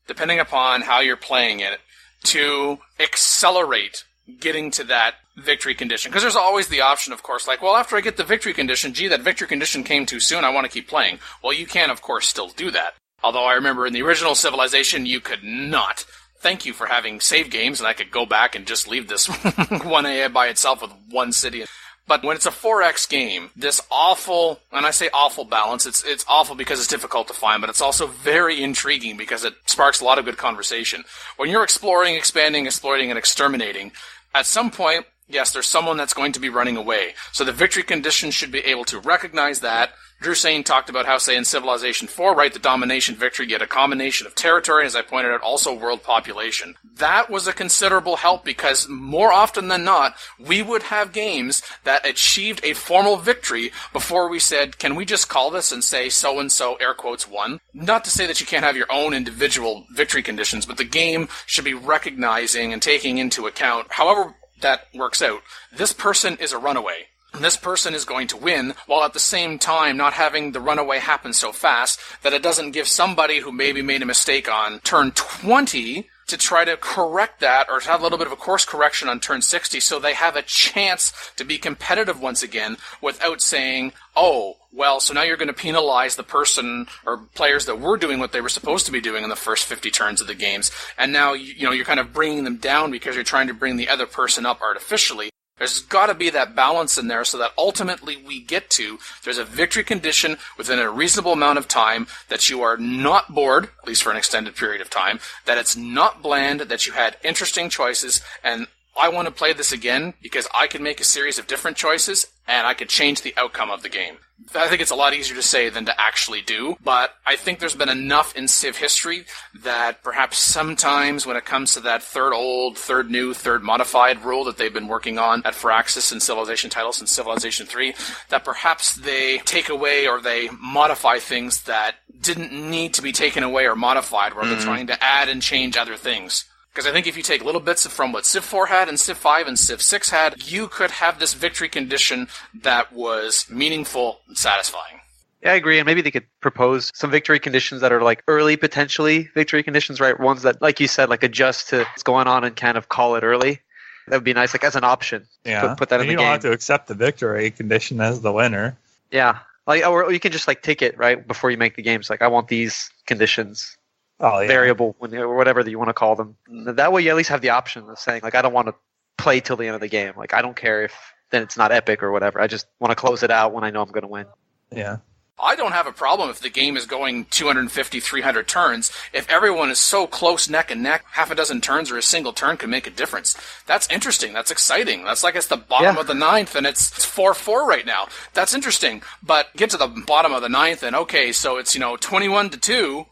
depending upon how you're playing it, to accelerate getting to that victory condition. Because there's always the option, of course, after I get the victory condition, that victory condition came too soon, I want to keep playing. Well, you can, of course, still do that. Although I remember in the original Civilization, you could not. Thank you for having save games, and I could go back and just leave this one AI by itself with one city. But when it's a 4X game, this awful, and I say awful balance, it's awful because it's difficult to find, but it's also very intriguing because it sparks a lot of good conversation. When you're exploring, expanding, exploiting, and exterminating, at some point, yes, there's someone that's going to be running away. So the victory condition should be able to recognize that. Drew Sain talked about how, say, in Civilization 4, right, the domination victory, get a combination of territory, as I pointed out, also world population. That was a considerable help because more often than not, we would have games that achieved a formal victory before we said, can we just call this and say so-and-so, air quotes, won? Not to say that you can't have your own individual victory conditions, but the game should be recognizing and taking into account, however that works out, this person is a runaway. This person is going to win, while at the same time not having the runaway happen so fast that it doesn't give somebody who maybe made a mistake on turn 20 to try to correct that or to have a little bit of a course correction on turn 60 so they have a chance to be competitive once again without saying, oh, well, so now you're going to penalize the person or players that were doing what they were supposed to be doing in the first 50 turns of the games, and now you're kind of bringing them down because you're trying to bring the other person up artificially. There's got to be that balance in there so that ultimately we get to, there's a victory condition within a reasonable amount of time, that you are not bored, at least for an extended period of time, that it's not bland, that you had interesting choices, and I want to play this again because I can make a series of different choices and I could change the outcome of the game. I think it's a lot easier to say than to actually do, but I think there's been enough in Civ history that perhaps sometimes when it comes to that third old, third new, third modified rule that they've been working on at Firaxis and Civilization titles and Civilization 3, that perhaps they take away or they modify things that didn't need to be taken away or modified, where they're trying to add and change other things. Because I think if you take little bits from what Civ 4 had and Civ 5 and Civ 6 had, you could have this victory condition that was meaningful and satisfying. Yeah, I agree. And maybe they could propose some victory conditions that are like early, potentially victory conditions, right? Ones that, like you said, like adjust to what's going on and kind of call it early. That would be nice, like as an option. Yeah. Put that in the game. You don't have to accept the victory condition as the winner. Yeah. Like, or you can just like tick it, right, before you make the games. Like, I want these conditions. Oh, yeah. Variable, or whatever that you want to call them. That way you at least have the option of saying, like, I don't want to play till the end of the game. Like, I don't care if then it's not epic or whatever. I just want to close it out when I know I'm going to win. Yeah. I don't have a problem if the game is going 250, 300 turns. If everyone is so close neck and neck, half a dozen turns or a single turn can make a difference. That's interesting. That's exciting. That's like it's the bottom of the ninth and it's 4-4 right now. That's interesting. But get to the bottom of the ninth and okay, so it's, 21-2.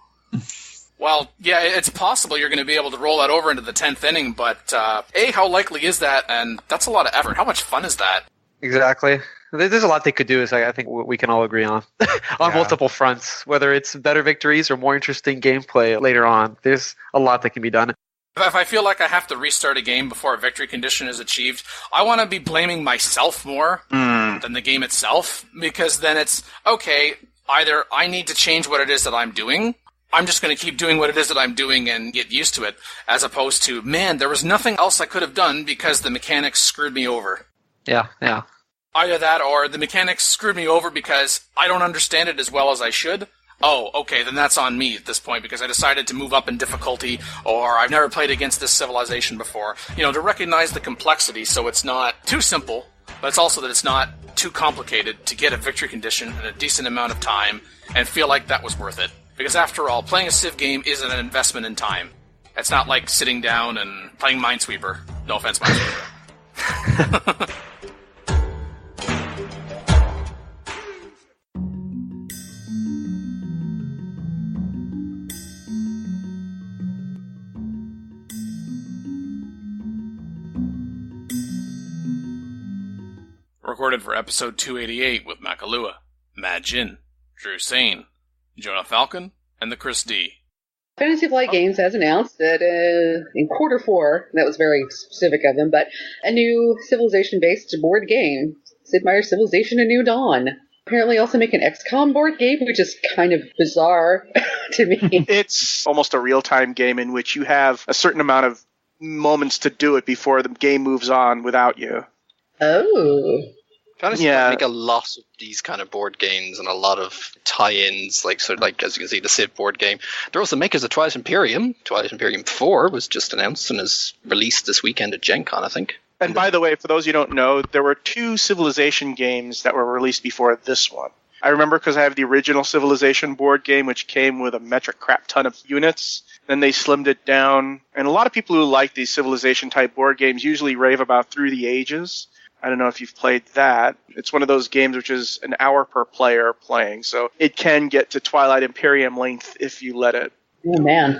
Well, yeah, it's possible you're going to be able to roll that over into the 10th inning, but A, how likely is that? And that's a lot of effort. How much fun is that? Exactly. There's a lot they could do, is I think we can all agree on. On multiple fronts, whether it's better victories or more interesting gameplay later on. There's a lot that can be done. If I feel like I have to restart a game before a victory condition is achieved, I want to be blaming myself more than the game itself, because then it's, okay, either I need to change what it is that I'm doing, I'm just going to keep doing what it is that I'm doing and get used to it, as opposed to, man, there was nothing else I could have done because the mechanics screwed me over. Yeah. Either that or the mechanics screwed me over because I don't understand it as well as I should. Oh, okay, then that's on me at this point because I decided to move up in difficulty, or I've never played against this civilization before. To recognize the complexity so it's not too simple, but it's also that it's not too complicated to get a victory condition in a decent amount of time and feel like that was worth it. Because after all, playing a Civ game is an investment in time. It's not like sitting down and playing Minesweeper. No offense, Minesweeper. Recorded for episode 288 with Makalua, Mad Jin, Drew Sane, Jonah Falcon, and the Chris D. Fantasy Flight Games has announced that in Q4, that was very specific of them, but a new Civilization-based board game, Sid Meier's Civilization: A New Dawn. Apparently also make an XCOM board game, which is kind of bizarre to me. It's almost a real-time game in which you have a certain amount of moments to do it before the game moves on without you. Oh. Fantasy make a lot of these kind of board games and a lot of tie-ins, like as you can see, the Civ board game. They're also makers of Twilight Imperium. Twilight Imperium 4 was just announced and is released this weekend at Gen Con, I think. And by the way, for those you don't know, there were 2 Civilization games that were released before this one. I remember because I have the original Civilization board game, which came with a metric crap ton of units. Then they slimmed it down. And a lot of people who like these Civilization-type board games usually rave about Through the Ages. I don't know if you've played that. It's one of those games which is an hour per player playing, so it can get to Twilight Imperium length if you let it. Oh, man.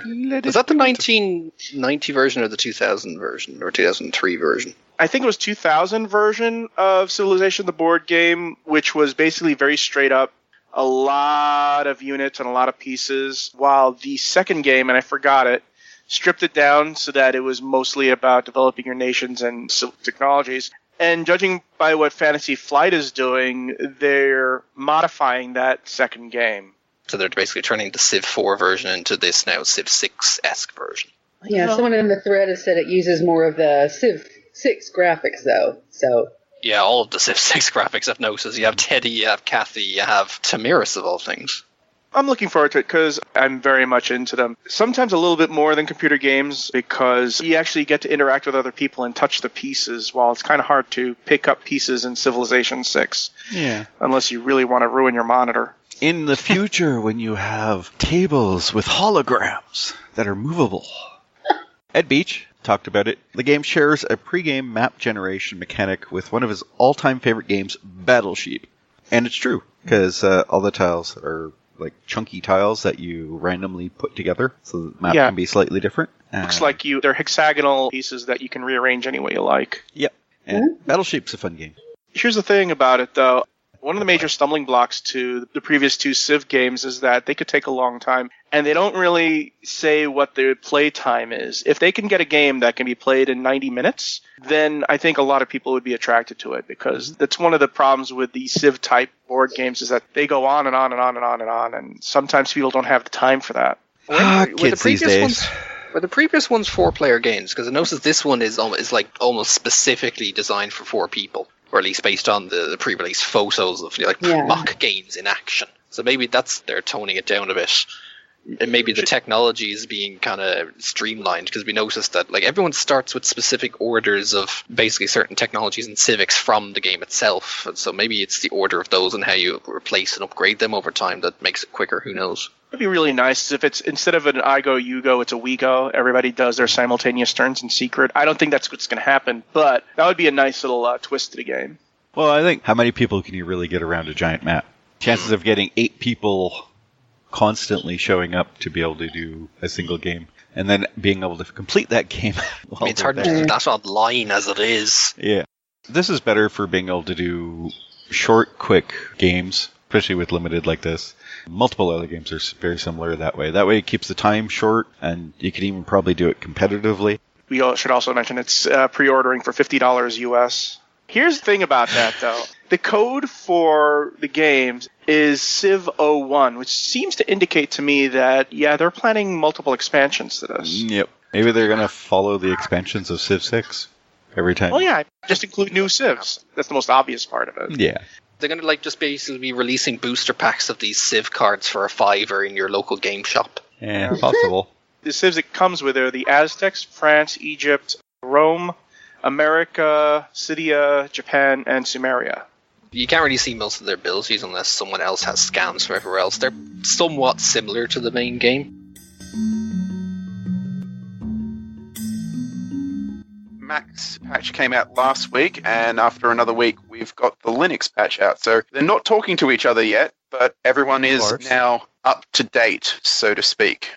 Is that the 1990 version or the 2000 version, or 2003 version? I think it was 2000 version of Civilization, the board game, which was basically very straight up, a lot of units and a lot of pieces, while the second game, and I forgot it, stripped it down so that it was mostly about developing your nations and technologies. And judging by what Fantasy Flight is doing, they're modifying that second game. So they're basically turning the Civ 4 version into this now Civ 6-esque version. Yeah, someone in the thread has said it uses more of the Civ 6 graphics, though. So yeah, all of the Civ 6 graphics I've noticed. You have Teddy, you have Kathy, you have Tamiris of all things. I'm looking forward to it because I'm very much into them. Sometimes a little bit more than computer games because you actually get to interact with other people and touch the pieces, while it's kind of hard to pick up pieces in Civilization 6. Yeah. Unless you really want to ruin your monitor. In the future, when you have tables with holograms that are movable. Ed Beach talked about it. The game shares a pre-game map generation mechanic with one of his all-time favorite games, Battleship. And it's true, because all the tiles are like chunky tiles that you randomly put together, so the map can be slightly different. Looks like they're hexagonal pieces that you can rearrange any way you like. Yep. And Battleship's a fun game. Here's the thing about it, though. One of the major stumbling blocks to the previous two Civ games is that they could take a long time, and they don't really say what their play time is. If they can get a game that can be played in 90 minutes, then I think a lot of people would be attracted to it, because that's one of the problems with the Civ-type board games is that they go on and on and on and on and on, and sometimes people don't have the time for that. Kids these days. Were the previous ones 4-player games? Because I noticed this one is like almost specifically designed for 4 people. Or at least based on the pre-release photos of mock games in action. So maybe they're toning it down a bit. And maybe the technology is being kind of streamlined, because we noticed that like everyone starts with specific orders of basically certain technologies and civics from the game itself. And so maybe it's the order of those and how you replace and upgrade them over time that makes it quicker. Who knows? It'd be really nice if it's instead of an I go, you go, it's a we go. Everybody does their simultaneous turns in secret. I don't think that's what's going to happen, but that would be a nice little twist to the game. Well, I think how many people can you really get around a giant map? Chances of getting 8 people constantly showing up to be able to do a single game, and then being able to complete that game. It's hard to do that online as it is. Yeah. This is better for being able to do short, quick games, especially with limited like this. Multiple other games are very similar that way. That way it keeps the time short, and you can even probably do it competitively. We should also mention it's pre-ordering for $50 US. Here's the thing about that, though. The code for the games is Civ01, which seems to indicate to me that, they're planning multiple expansions to this. Yep. Maybe they're going to follow the expansions of Civ 6 every time. Well, yeah, just include new Civs. That's the most obvious part of it. Yeah. They're going to just basically be releasing booster packs of these Civ cards for a $5 in your local game shop. Yeah, possible. The Civs it comes with are the Aztecs, France, Egypt, Rome, America, Scythia, Japan, and Sumeria. You can't really see most of their abilities unless someone else has scans for everywhere else. They're somewhat similar to the main game. Mac's patch came out last week, and after another week, we've got the Linux patch out. So they're not talking to each other yet, but everyone is now up to date, so to speak.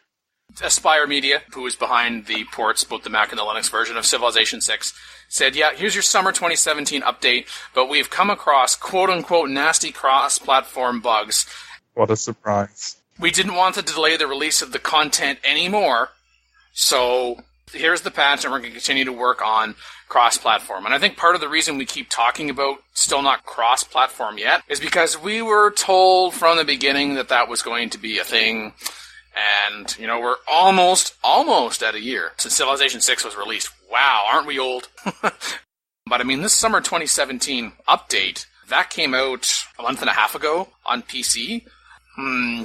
Aspire Media, who is behind the ports, both the Mac and the Linux version of Civilization 6, said, here's your summer 2017 update, but we've come across quote-unquote nasty cross-platform bugs. What a surprise. We didn't want to delay the release of the content anymore, so here's the patch, and we're going to continue to work on cross-platform. And I think part of the reason we keep talking about still not cross-platform yet is because we were told from the beginning that was going to be a thing. And, we're almost at a year since Civilization 6 was released. Wow, aren't we old? But, this summer 2017 update, that came out a month and a half ago on PC.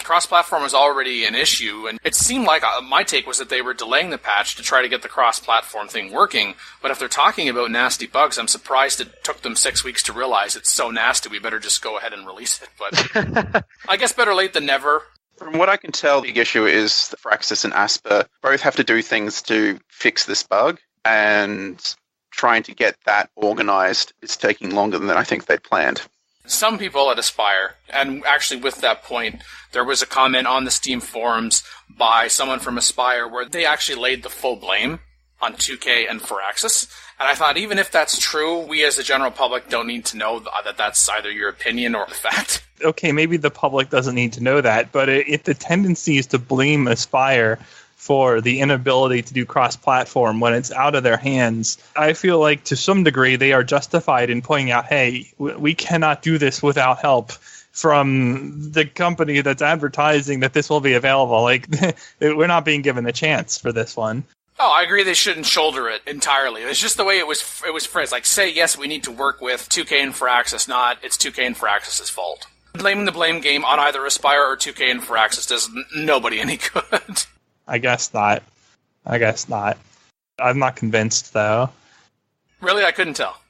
Cross-platform was already an issue, and it seemed like my take was that they were delaying the patch to try to get the cross-platform thing working. But if they're talking about nasty bugs, I'm surprised it took them 6 weeks to realize it's so nasty we better just go ahead and release it. But I guess better late than never. From what I can tell, the big issue is that Firaxis and Asper both have to do things to fix this bug, and trying to get that organized is taking longer than I think they'd planned. Some people at Aspire, and actually with that point, there was a comment on the Steam forums by someone from Aspire where they actually laid the full blame on 2K and Firaxis. And I thought, even if that's true, we as the general public don't need to know that that's either your opinion or the fact. Okay, maybe the public doesn't need to know that, but if the tendency is to blame Aspire for the inability to do cross-platform when it's out of their hands, I feel like to some degree they are justified in pointing out, hey, we cannot do this without help from the company that's advertising that this will be available. Like, we're not being given a chance for this one. Oh, I agree they shouldn't shoulder it entirely. It's just the way it was phrased. Like, say, yes, we need to work with 2K and Firaxis, not it's 2K and Firaxis' fault. Blaming the blame game on either Aspire or 2K and Firaxis does nobody any good. I guess not. I'm not convinced, though. Really? I couldn't tell.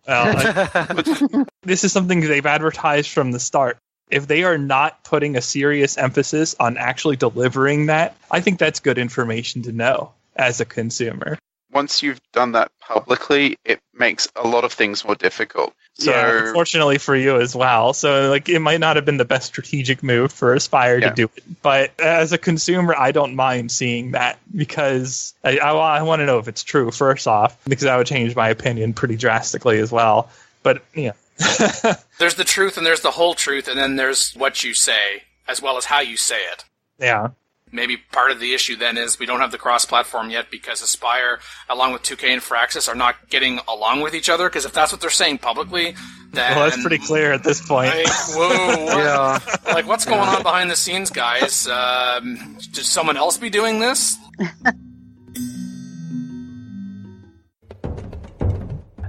Well, this is something they've advertised from the start. If they are not putting a serious emphasis on actually delivering that, I think that's good information to know as a consumer. once you've done that publicly, it makes a lot of things more difficult. So, yeah, fortunately for you as well. So, like, it might not have been the best strategic move for Aspire to do it. But as a consumer, I don't mind seeing that because I want to know if it's true, first off, because that would change my opinion pretty drastically as well. But, yeah. There's the truth and there's the whole truth, and then there's what you say, as well as how you say it. Yeah. Maybe part of the issue then is we don't have the cross-platform yet because Aspire, along with 2K and Firaxis, are not getting along with each other. Because if that's what they're saying publicly, then... Well, that's pretty clear at this point. Like, whoa. Yeah. Like, what's going on behind the scenes, guys? Should someone else be doing this?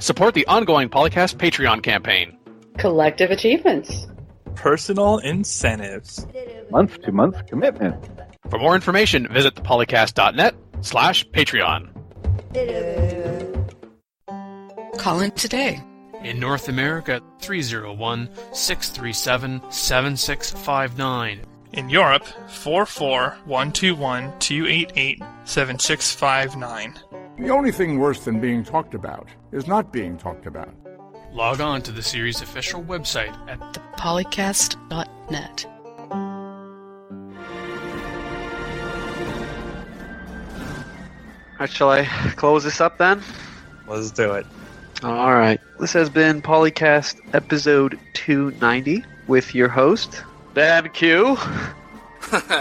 Support the ongoing PolyCast Patreon campaign. Collective achievements. Personal incentives. Month-to-month commitment. For more information, visit thepolycast.net/Patreon. Call in today. In North America, 301-637-7659. In Europe, 44121-288-7659. The only thing worse than being talked about is not being talked about. Log on to the series' official website at thepolycast.net. Alright, shall I close this up then? Let's do it. Alright. This has been PolyCast episode 290 with your host, Dan Q.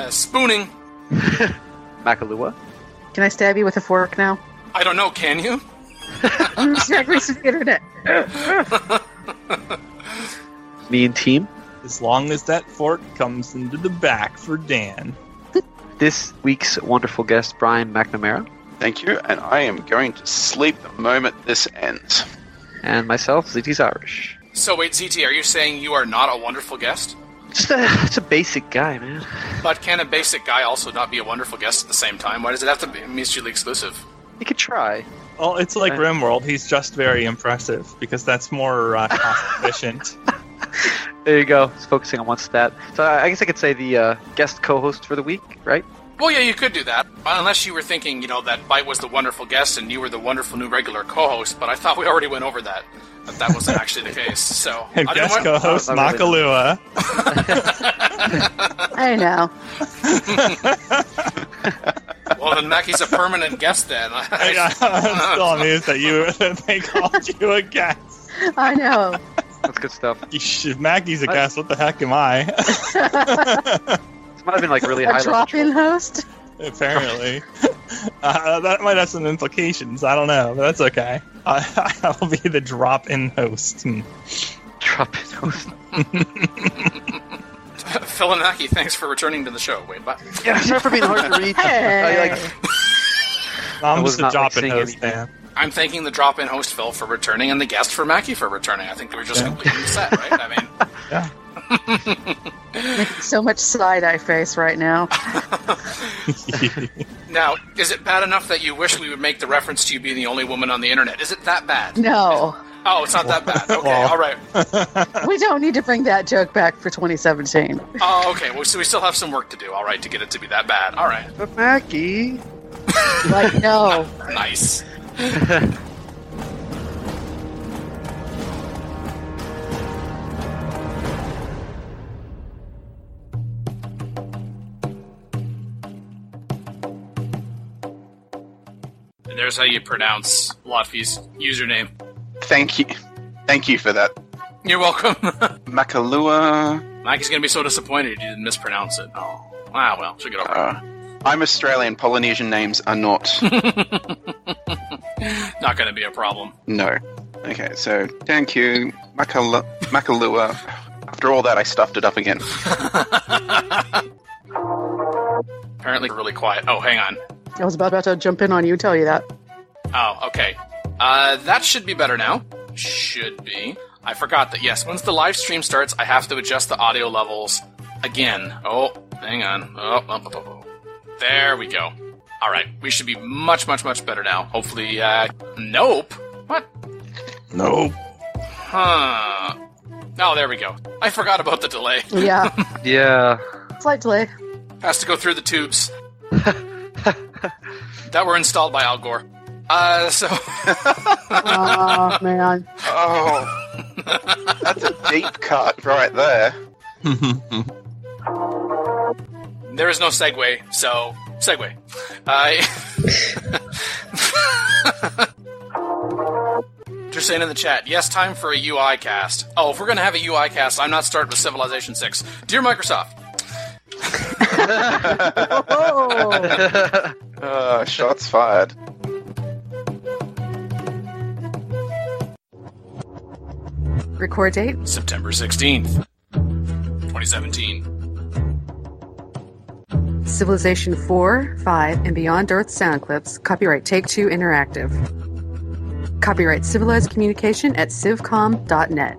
Spooning. Makalua. Can I stab you with a fork now? I don't know, can you? I'm checking the internet. Me and team. As long as that fork comes into the back for Dan. This week's wonderful guest, Brian McNamara. Thank you, and I am going to sleep the moment this ends. And myself, ZT's Irish. So wait, ZT, are you saying you are not a wonderful guest? Just a basic guy, man. But can a basic guy also not be a wonderful guest at the same time? Why does it have to be mutually exclusive? You could try. Well, it's like RimWorld. He's just very impressive because that's more cost efficient. There you go. It's focusing on one stat. So I guess I could say the guest co-host for the week, right? Well, yeah, you could do that. Unless you were thinking, that Bite was the wonderful guest and you were the wonderful new regular co-host, but I thought we already went over that. But that wasn't actually the case, so... And guest co-host, Makalua. I know. Well, then Mackie's a permanent guest then. I'm still amused that they called you a guest. I know. That's good stuff. If Mackie's a guest, what the heck am I? This might have been really high A drop-in host? Apparently. That might have some implications. I don't know, but that's okay. I'll be the drop-in host. Drop-in host. Phil and Mackie, thanks for returning to the show. Wait, what? Yeah, sorry for being hard to reach. Hey. I'm just a drop-in host, man. I'm thanking the drop-in host, Phil, for returning, and the guest for Mackie for returning. I think they were just completely set, right? I mean... Yeah. Making so much side-eye face right now. Now, is it bad enough that you wish we would make the reference to you being the only woman on the internet? Is it that bad? No. Oh, it's not that bad. Okay, all right. We don't need to bring that joke back for 2017. Oh, okay. Well, so we still have some work to do, all right, to get it to be that bad. All right. But Mackie... Like, no. Nice. And there's how you pronounce Lotfi's username. Thank you for that. You're welcome. Makalua. Mackie's going to be so disappointed you didn't mispronounce it. Oh. Ah, well, she'll get over it. I'm Australian. Polynesian names are not. Not going to be a problem. No. Okay, so thank you, Makalua. After all that, I stuffed it up again. Apparently really quiet. Oh, hang on. I was about to jump in on you, tell you that. Oh, okay. That should be better now. Should be. I forgot that, yes, once the live stream starts, I have to adjust the audio levels again. Oh, hang on. Oh. There we go. All right, we should be much, much, much better now. Hopefully, nope. What? Nope. Huh. Oh, there we go. I forgot about the delay. Yeah. Yeah. Slight delay. Has to go through the tubes. That were installed by Al Gore. Oh, man. Oh, that's a deep cut right there. There is no segue, so segue. Just saying in the chat, yes, time for a UI cast. Oh, if we're going to have a UI cast, I'm not starting with Civilization 6. Dear Microsoft. Shots fired. Record date? September 16th, 2017. Civilization 4, 5, and Beyond Earth sound clips. Copyright Take-Two Interactive. Copyright Civilized Communication at civcom.net.